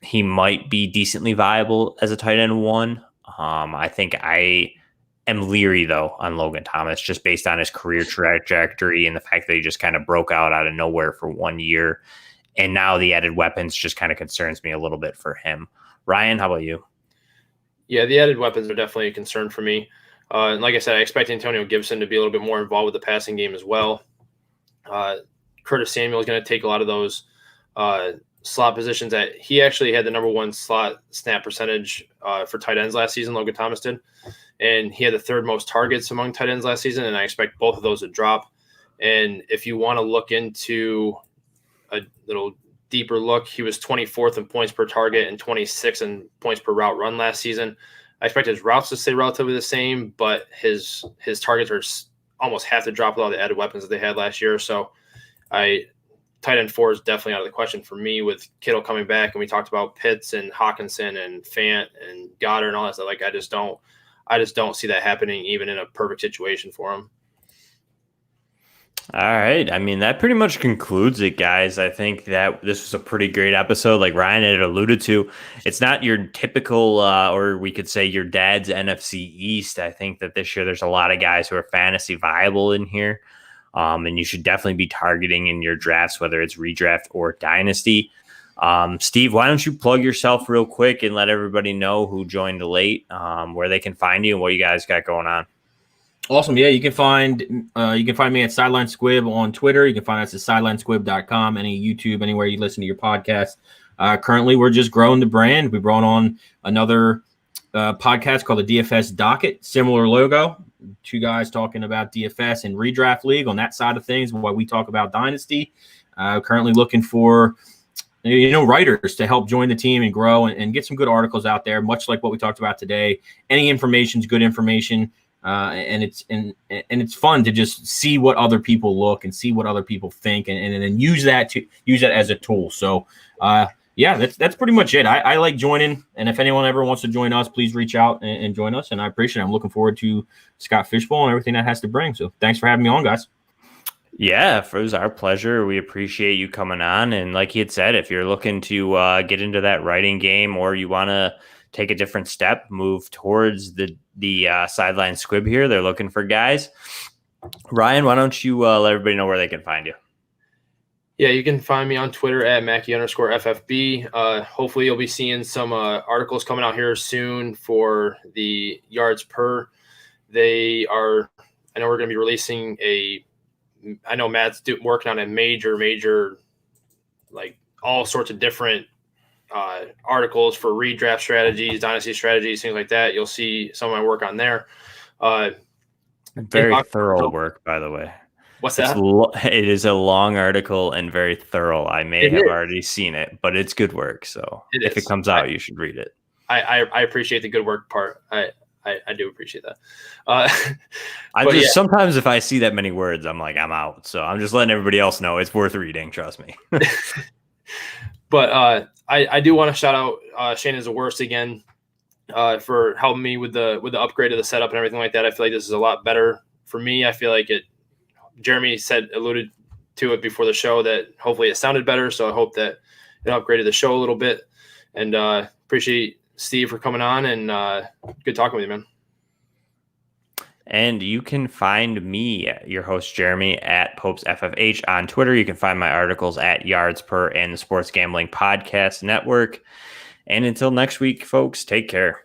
he might be decently viable as a tight end 1. I think I am leery though on Logan Thomas, just based on his career trajectory and the fact that he just kind of broke out of nowhere for 1 year. And now the added weapons just kind of concerns me a little bit for him. Ryan, how about you? Yeah, the added weapons are definitely a concern for me. And like I said, I expect Antonio Gibson to be a little bit more involved with the passing game as well. Curtis Samuel is going to take a lot of those slot positions. That he actually had the number 1 slot snap percentage for tight ends last season. Logan Thomas did, and he had the 3rd most targets among tight ends last season. And I expect both of those to drop. And if you want to look into a little deeper look, he was 24th in points per target and 26th in points per route run last season. I expect his routes to stay relatively the same, but his targets are almost half the drop with all the added weapons that they had last year. So tight end 4 is definitely out of the question for me with Kittle coming back. And we talked about Pitts and Hawkinson and Fant and Goddard and all that stuff. Like, I just don't see that happening even in a perfect situation for him. All right. I mean, that pretty much concludes it, guys. I think that this was a pretty great episode. Like Ryan had alluded to, it's not your typical, or we could say your dad's NFC East. I think that this year there's a lot of guys who are fantasy viable in here. And you should definitely be targeting in your drafts, whether it's redraft or dynasty. Steve, why don't you plug yourself real quick and let everybody know who joined late, where they can find you and what you guys got going on. Awesome. Yeah, you can find me at Sideline Squib on Twitter. You can find us at sidelinesquib.com, any YouTube, anywhere you listen to your podcast. Currently, we're just growing the brand. We brought on another podcast called the DFS Docket, similar logo. Two guys talking about DFS and redraft league on that side of things while we talk about dynasty. Currently looking for writers to help join the team and grow and get some good articles out there, much like what we talked about today. Any information is good information. And it's fun to just see what other people look and see what other people think and then use that as a tool. So that's pretty much it. I like joining, and if anyone ever wants to join us, please reach out and join us. And I appreciate it. I'm looking forward to Scott Fishbowl and everything that has to bring. So thanks for having me on, guys. Yeah, it was our pleasure. We appreciate you coming on. And like he had said, if you're looking to get into that writing game or you want to take a different step, move towards the sideline squib here, they're looking for guys. Ryan, why don't you let everybody know where they can find you? Yeah, you can find me on Twitter at Mackie_FFB. Hopefully you'll be seeing some articles coming out here soon for the yards per. I know we're going to be releasing I know Matt's working on a major, like all sorts of different articles for redraft strategies, dynasty strategies, things like that. You'll see some of my work on there. Very thorough work, by the way. What's that? It is a long article and very thorough. I may have already seen it, but it's good work. So if it comes out, you should read it. I appreciate the good work part. I do appreciate that. Sometimes if I see that many words, I'm like, I'm out. So I'm just letting everybody else know it's worth reading. Trust me. But I do want to shout out Shane is the worst again for helping me with the upgrade of the setup and everything like that. I feel like this is a lot better for me. I feel like Jeremy alluded to it before the show that hopefully it sounded better. So I hope that it upgraded the show a little bit. And appreciate Steve for coming on and good talking with you, man. And you can find me, your host, Jeremy, at Popes FFH on Twitter. You can find my articles at Yards Per and the Sports Gambling Podcast Network. And until next week, folks, take care.